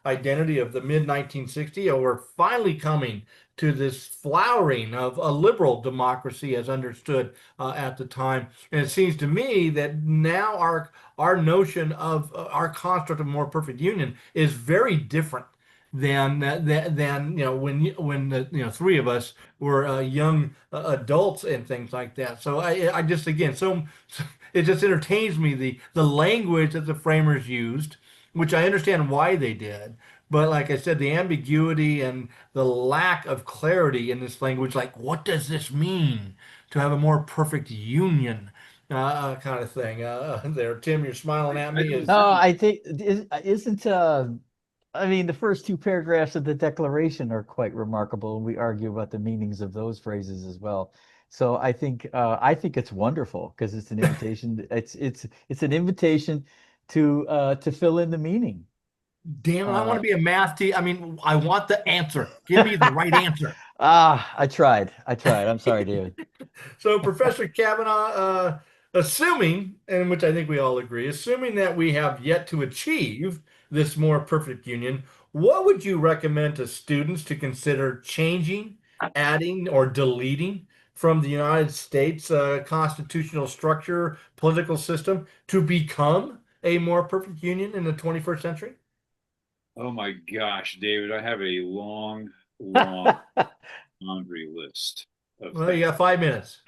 identity of the mid 1960s, or we're finally coming to this flowering of a liberal democracy as understood at the time. And it seems to me that now our notion of our construct of more perfect union is very different than when the three of us were young adults and things like that. So I just again so it just entertains me the language that the framers used, which I understand why they did. But like I said, the ambiguity and the lack of clarity in this language, like what does this mean to have a more perfect union, kind of thing. There, Tim, you're smiling at I me. don't Is No, I think isn't I mean the first two paragraphs of the Declaration are quite remarkable, and we argue about the meanings of those phrases as well. So I think it's wonderful because it's an invitation. It's an invitation to fill in the meaning. damn it, I want to Uh, be a math teacher. I mean, I want the answer. Give me the right answer. I tried. I tried. I'm sorry, David. So, Professor Kavanaugh, assuming, and which I think we all agree, assuming that we have yet to achieve this more perfect union, what would you recommend to students to consider changing, adding, or deleting from the United States constitutional structure, political system to become a more perfect union in the 21st century? Oh my gosh, David, I have a long laundry list of Well, you things. got 5 minutes.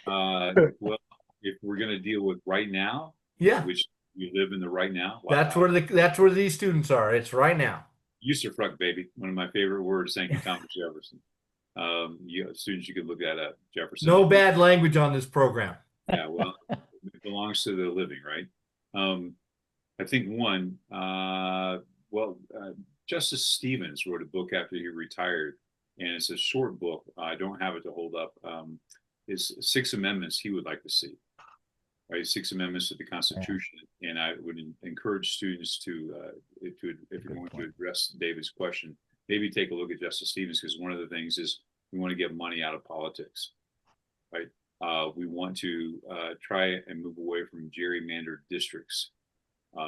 Well, if we're going to deal with right now, Yeah, which we live in the right now, that's where these students are. It's right now. usufruct, baby, one of my favorite words. Thank you, Thomas Jefferson. Students, you could look that up. Jefferson. No bad language on this program. Yeah, well, it belongs to the living, right? I think Justice Stevens wrote a book after he retired, and it's a short book. I don't have it to hold up. It's 6 amendments he would like to see. right? 6 amendments to the Constitution. Yeah. And I would encourage students to, if you're going to address David's question, maybe take a look at Justice Stevens, because one of the things is we want to get money out of politics, right? We want to try and move away from gerrymandered districts,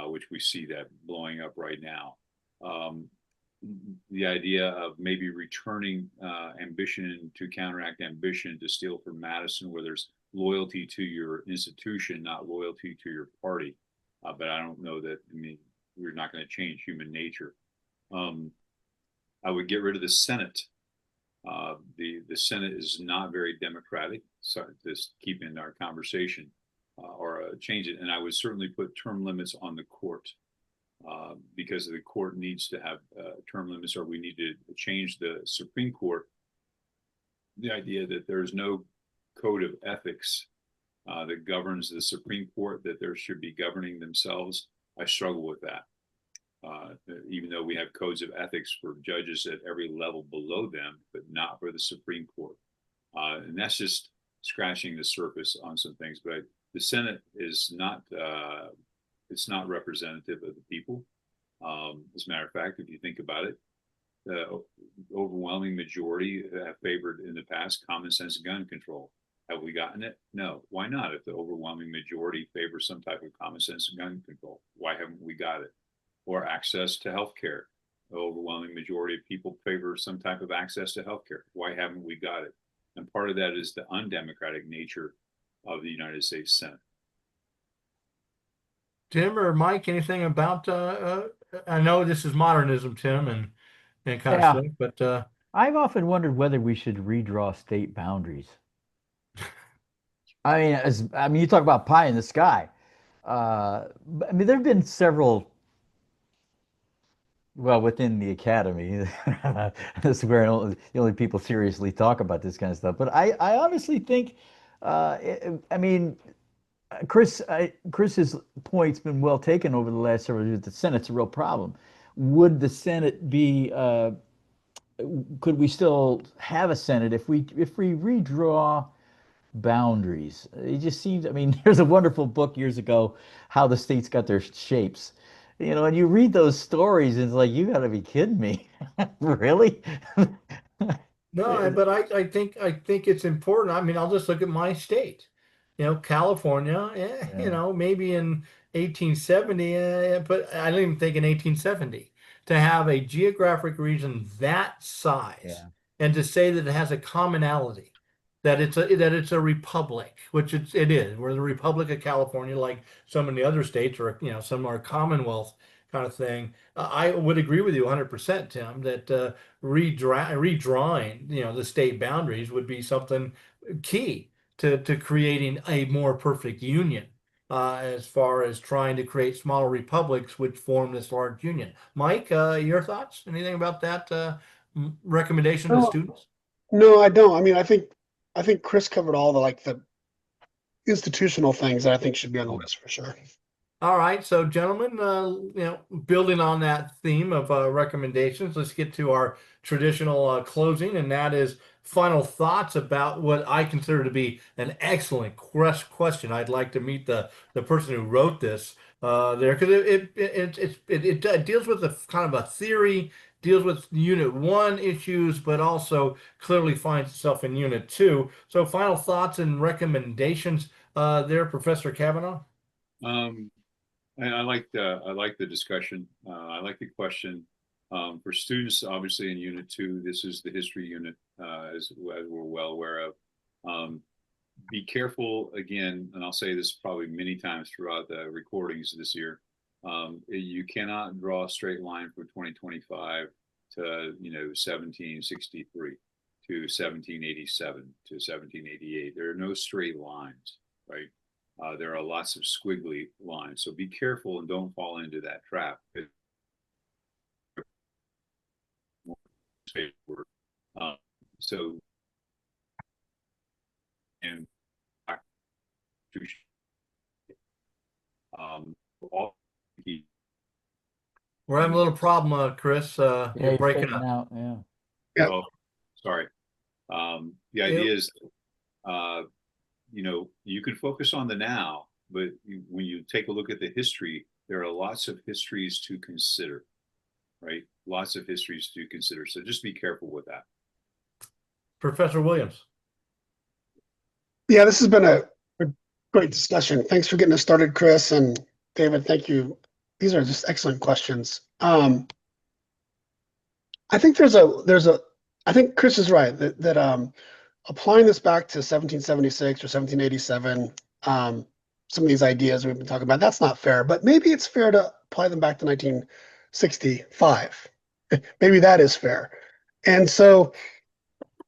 which we see that blowing up right now. The idea of maybe returning ambition to counteract ambition, to steal from Madison, where there's loyalty to your institution, not loyalty to your party. But I don't know that, I mean, we're not going to change human nature. I would get rid of the Senate. The Senate is not very democratic. So just keep in our conversation, or change it. And I would certainly put term limits on the court, because the court needs to have term limits, or we need to change the Supreme Court. The idea that there's no code of ethics that governs the Supreme Court, that there should be governing themselves, I struggle with that. Even though we have codes of ethics for judges at every level below them, but not for the Supreme Court. And that's just scratching the surface on some things. But the Senate is not, it's not representative of the people. As a matter of fact, if you think about it, the overwhelming majority have favored in the past common sense gun control. Have we gotten it? No. Why not? If the overwhelming majority favors some type of common sense gun control, why haven't we got it? Or access to healthcare. The overwhelming majority of people favor some type of access to healthcare. Why haven't we got it? And part of that is the undemocratic nature of the United States Senate. Tim or Mike, anything about, I know this is modernism, Tim, and kind of stuff, but I've often wondered whether we should redraw state boundaries. I mean, you talk about pie in the sky. I mean, there have been several, well, within the academy. This is where the only people seriously talk about this kind of stuff. But I honestly think, I mean, Chris's point's been well taken over the last several years. The Senate's a real problem. Would the Senate be? Could we still have a Senate if we redraw boundaries? It just seems. I mean, there's a wonderful book years ago, How the States Got Their Shapes. You know, and you read those stories, and it's like, you got to be kidding me, really? no, but I think it's important. I mean, I'll just look at my state. You know, California, Yeah. you know, maybe in 1870, but I don't even think in 1870, to have a geographic region that size, Yeah. and to say that it has a commonality, that it's a republic, which it is. We're the Republic of California, like so many other states, or you know, some are Commonwealth kind of thing. I would agree with you 100%, Tim, that redrawing, you know, the state boundaries would be something key to creating a more perfect union, as far as trying to create smaller republics which form this large union. Mike, your thoughts? Anything about that recommendation to No, students? no, I don't. I mean, I think Chris covered all the institutional things that I think should be on the list for sure. All right, so gentlemen, you know, building on that theme of recommendations, let's get to our traditional closing, and that is final thoughts about what I consider to be an excellent question. I'd like to meet the person who wrote this there, because it deals with a kind of a theory, deals with Unit 1 issues, but also clearly finds itself in Unit 2. So final thoughts and recommendations there, Professor Kavanaugh? I like the discussion. I like the question. For students, obviously in Unit 2, this is the history unit, as we're well aware of. Be careful again, and I'll say this probably many times throughout the recordings this year. You cannot draw a straight line from 2025 to 1763 to 1787 to 1788. There are no straight lines, right? There are lots of squiggly lines, so be careful and don't fall into that trap. So, and all We're having a little problem, Chris. Yeah, You're breaking fading up. out. Yeah. Yeah. Oh, sorry. The idea is, you can focus on the now, but when you take a look at the history, there are lots of histories to consider, right? Lots of histories to consider. So just be careful with that. Professor Williams. Yeah, this has been a great discussion. Thanks for getting us started, Chris and David. Thank you. These are just excellent questions. I think I think Chris is right that applying this back to 1776 or 1787, some of these ideas we've been talking about, that's not fair, but maybe it's fair to apply them back to 1965. Maybe that is fair. And so,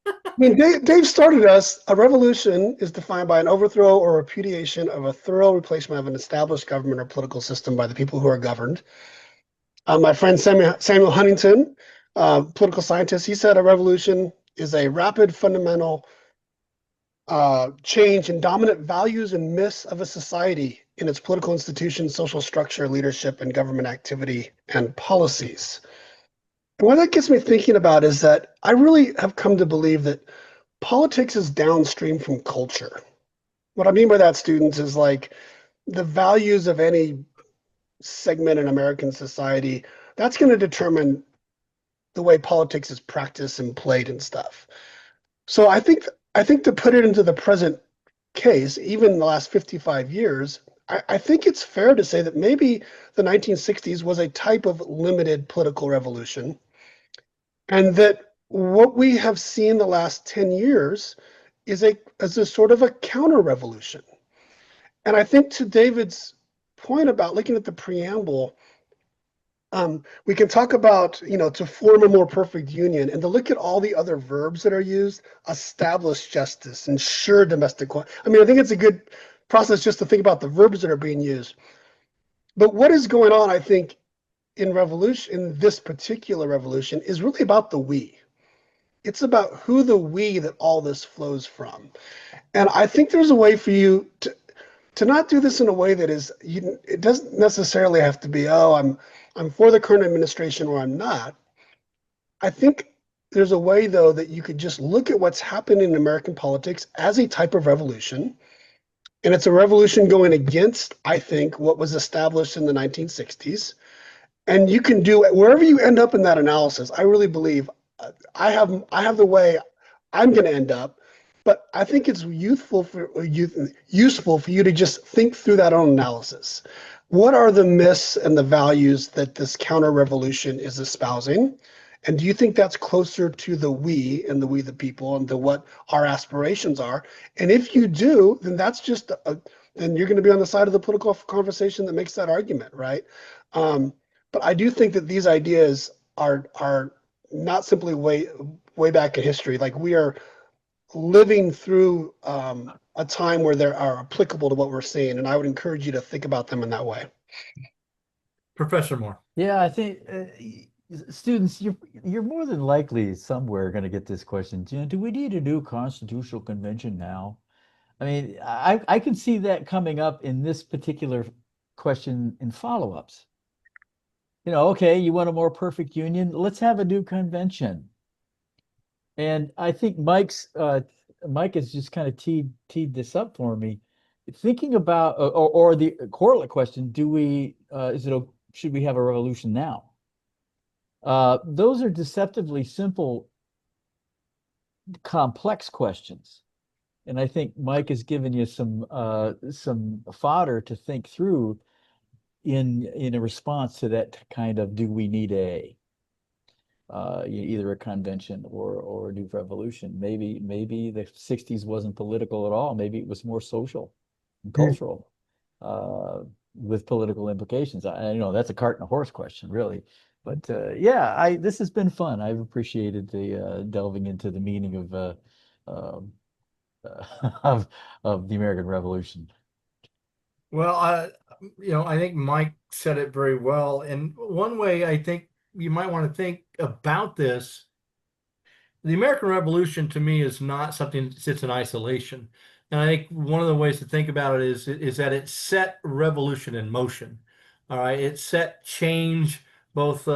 I mean, Dave started us. A revolution is defined by an overthrow or repudiation of a thorough replacement of an established government or political system by the people who are governed. My friend Samuel Huntington, political scientist, he said a revolution is a rapid, fundamental change in dominant values and myths of a society in its political institutions, social structure, leadership, and government activity and policies. And what that gets me thinking about is that I really have come to believe that politics is downstream from culture. What I mean by that, students, is like the values of any segment in American society, that's going to determine the way politics is practiced and played and stuff. So I think to put it into the present case, even the last 55 years, I think it's fair to say that maybe the 1960s was a type of limited political revolution, and that what we have seen the last 10 years is a sort of a counter revolution. And I think to David's point about looking at the preamble, we can talk about, to form a more perfect union and to look at all the other verbs that are used: establish justice, ensure domestic. I mean, I think it's a good process just to think about the verbs that are being used. But what is going on, I think, in this particular revolution, is really about the we. It's about who the we that all this flows from. And I think there's a way for you to not do this in a way that is, it doesn't necessarily have to be, oh, I'm for the current administration or I'm not. I think there's a way, though, that you could just look at what's happening in American politics as a type of revolution. And it's a revolution going against, I think, what was established in the 1960s. And you can do it wherever you end up in that analysis. I really believe I have the way I'm going to end up. But I think it's useful for you to just think through that own analysis. What are the myths and the values that this counter revolution is espousing? And do you think that's closer to the we and the we the people and to what our aspirations are? And if you do, then that's just then you're going to be on the side of the political conversation that makes that argument, right? But I do think that these ideas are not simply way back in history. Like, we are living through a time where they are applicable to what we're seeing, and I would encourage you to think about them in that way. Professor Moore. Yeah, I think students, you're more than likely somewhere going to get this question. Do we need a new constitutional convention now? I mean, I can see that coming up in this particular question in follow-ups. Okay, you want a more perfect union? Let's have a new convention. And I think Mike has just kind of teed this up for me. Thinking about or the correlate question: should we have a revolution now? Those are deceptively simple, complex questions, and I think Mike has given you some fodder to think through in a response to that kind of, do we need either a convention or a new revolution? Maybe the 60s wasn't political at all. Maybe it was more social and cultural, with political implications. I know that's a cart and a horse question, really. But this has been fun. I've appreciated the delving into the meaning of the American Revolution. Well, I think Mike said it very well. And one way I think you might want to think about this, the American Revolution to me is not something that sits in isolation. And I think one of the ways to think about it is that it set revolution in motion. All right, it set change, both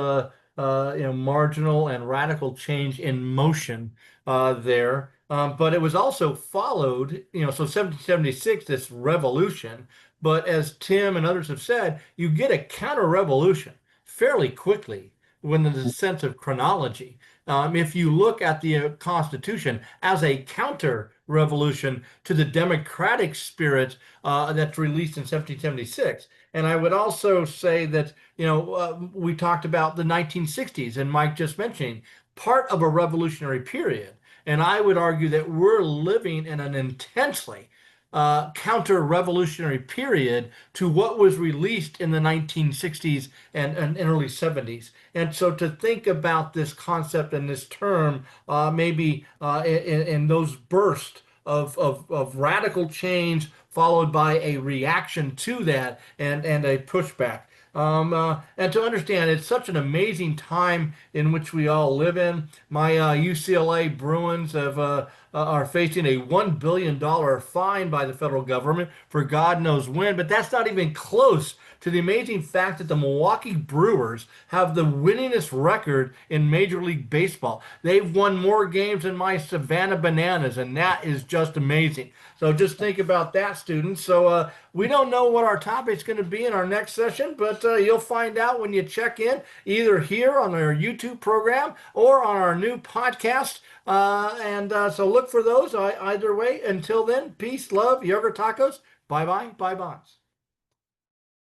marginal and radical change in motion there. But it was also followed, so 1776, this revolution, But as Tim and others have said, you get a counter-revolution fairly quickly when there's a sense of chronology. If you look at the Constitution as a counter-revolution to the democratic spirit that's released in 1776. And I would also say that, we talked about the 1960s and Mike just mentioning part of a revolutionary period. And I would argue that we're living in an intensely counter-revolutionary period to what was released in the 1960s and early 70s. And so to think about this concept and this term, maybe in those bursts of radical change followed by a reaction to that and a pushback. And to understand, it's such an amazing time in which we all live in. My UCLA Bruins are facing a $1 billion fine by the federal government for God knows when, but that's not even close to the amazing fact that the Milwaukee Brewers have the winningest record in Major League Baseball. They've won more games than my Savannah Bananas, and that is just amazing. So just think about that, students. So we don't know what our topic's going to be in our next session, but you'll find out when you check in, either here on our YouTube program or on our new podcast. So look for those either way. Until then, peace, love, yogurt tacos. Bye-bye. Bye-byes.